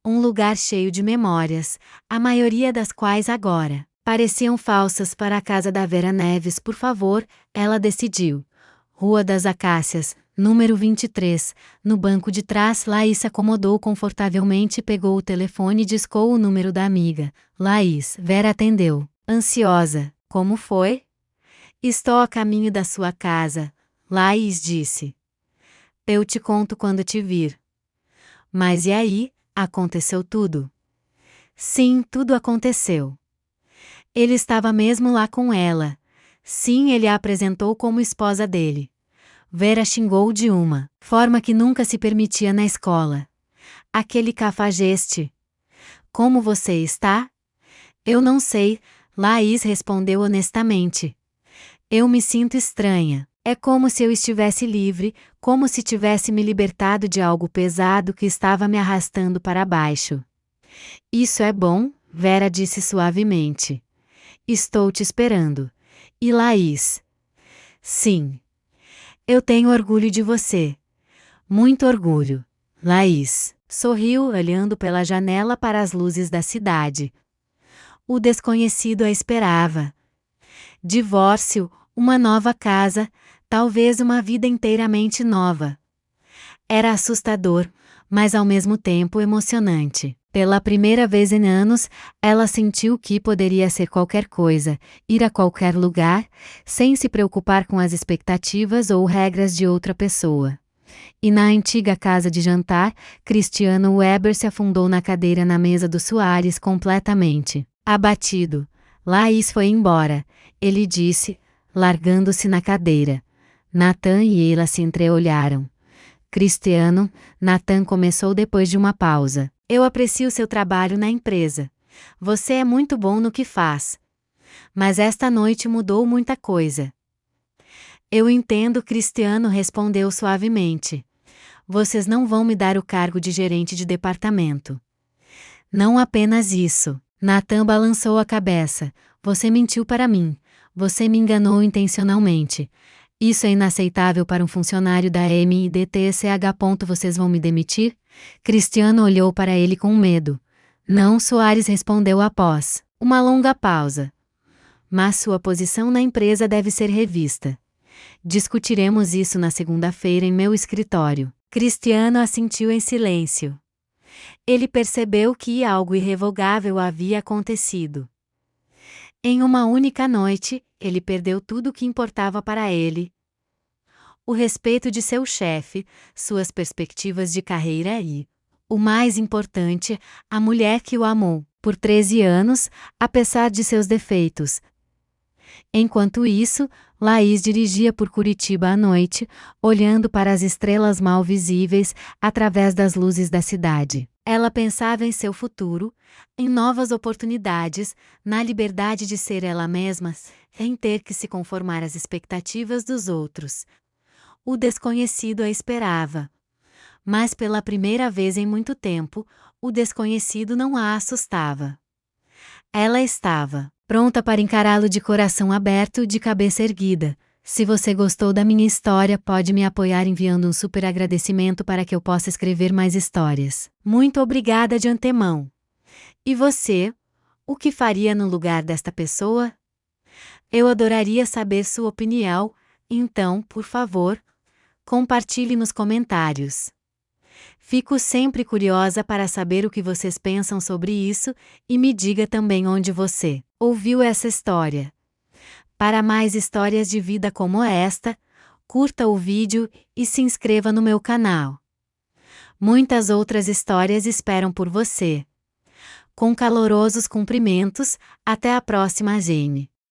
Um lugar cheio de memórias, a maioria das quais agora pareciam falsas. Para a casa da Vera Neves, por favor, ela decidiu. Rua das Acácias, número 23, no banco de trás. Laís se acomodou confortavelmente e pegou o telefone e discou o número da amiga. Laís, Vera atendeu, ansiosa. Como foi? Estou a caminho da sua casa, Laís disse. Eu te conto quando te vir. Mas e aí, aconteceu tudo? Sim, tudo aconteceu. Ele estava mesmo lá com ela. Sim, ele a apresentou como esposa dele. Vera xingou de uma forma que nunca se permitia na escola. Aquele cafajeste. Como você está? Eu não sei, Laís respondeu honestamente. Eu me sinto estranha. É como se eu estivesse livre, como se tivesse me libertado de algo pesado que estava me arrastando para baixo. Isso é bom, Vera disse suavemente. Estou te esperando. E Laís? Sim. Eu tenho orgulho de você. Muito orgulho. Laís sorriu olhando pela janela para as luzes da cidade. O desconhecido a esperava. Divórcio, uma nova casa, talvez uma vida inteiramente nova. Era assustador, mas ao mesmo tempo emocionante. Pela primeira vez em anos, ela sentiu que poderia ser qualquer coisa, ir a qualquer lugar, sem se preocupar com as expectativas ou regras de outra pessoa. E na antiga casa de jantar, Cristiano Weber se afundou na cadeira na mesa do Soares completamente abatido. Laís foi embora, ele disse, largando-se na cadeira. Nathan e ela se entreolharam. Cristiano, Nathan começou depois de uma pausa. Eu aprecio seu trabalho na empresa. Você é muito bom no que faz. Mas esta noite mudou muita coisa. Eu entendo, Cristiano respondeu suavemente. Vocês não vão me dar o cargo de gerente de departamento. Não apenas isso. Nathan balançou a cabeça. Você mentiu para mim. Você me enganou intencionalmente. Isso é inaceitável para um funcionário da MIDTCH. Vocês vão me demitir? Cristiano olhou para ele com medo. Não, Soares respondeu após uma longa pausa. Mas sua posição na empresa deve ser revista. Discutiremos isso na segunda-feira em meu escritório. Cristiano assentiu em silêncio. Ele percebeu que algo irrevogável havia acontecido. Em uma única noite, ele perdeu tudo o que importava para ele. O respeito de seu chefe, suas perspectivas de carreira e, o mais importante, a mulher que o amou, por 13 anos, apesar de seus defeitos. Enquanto isso, Laís dirigia por Curitiba à noite, olhando para as estrelas mal visíveis, através das luzes da cidade. Ela pensava em seu futuro, em novas oportunidades, na liberdade de ser ela mesma, sem ter que se conformar às expectativas dos outros. O desconhecido a esperava. Mas pela primeira vez em muito tempo, o desconhecido não a assustava. Ela estava pronta para encará-lo de coração aberto, de cabeça erguida. Se você gostou da minha história, pode me apoiar enviando um super agradecimento para que eu possa escrever mais histórias. Muito obrigada de antemão. E você? O que faria no lugar desta pessoa? Eu adoraria saber sua opinião, então, por favor, compartilhe nos comentários. Fico sempre curiosa para saber o que vocês pensam sobre isso e me diga também onde você ouviu essa história. Para mais histórias de vida como esta, curta o vídeo e se inscreva no meu canal. Muitas outras histórias esperam por você. Com calorosos cumprimentos, até a próxima, Jane.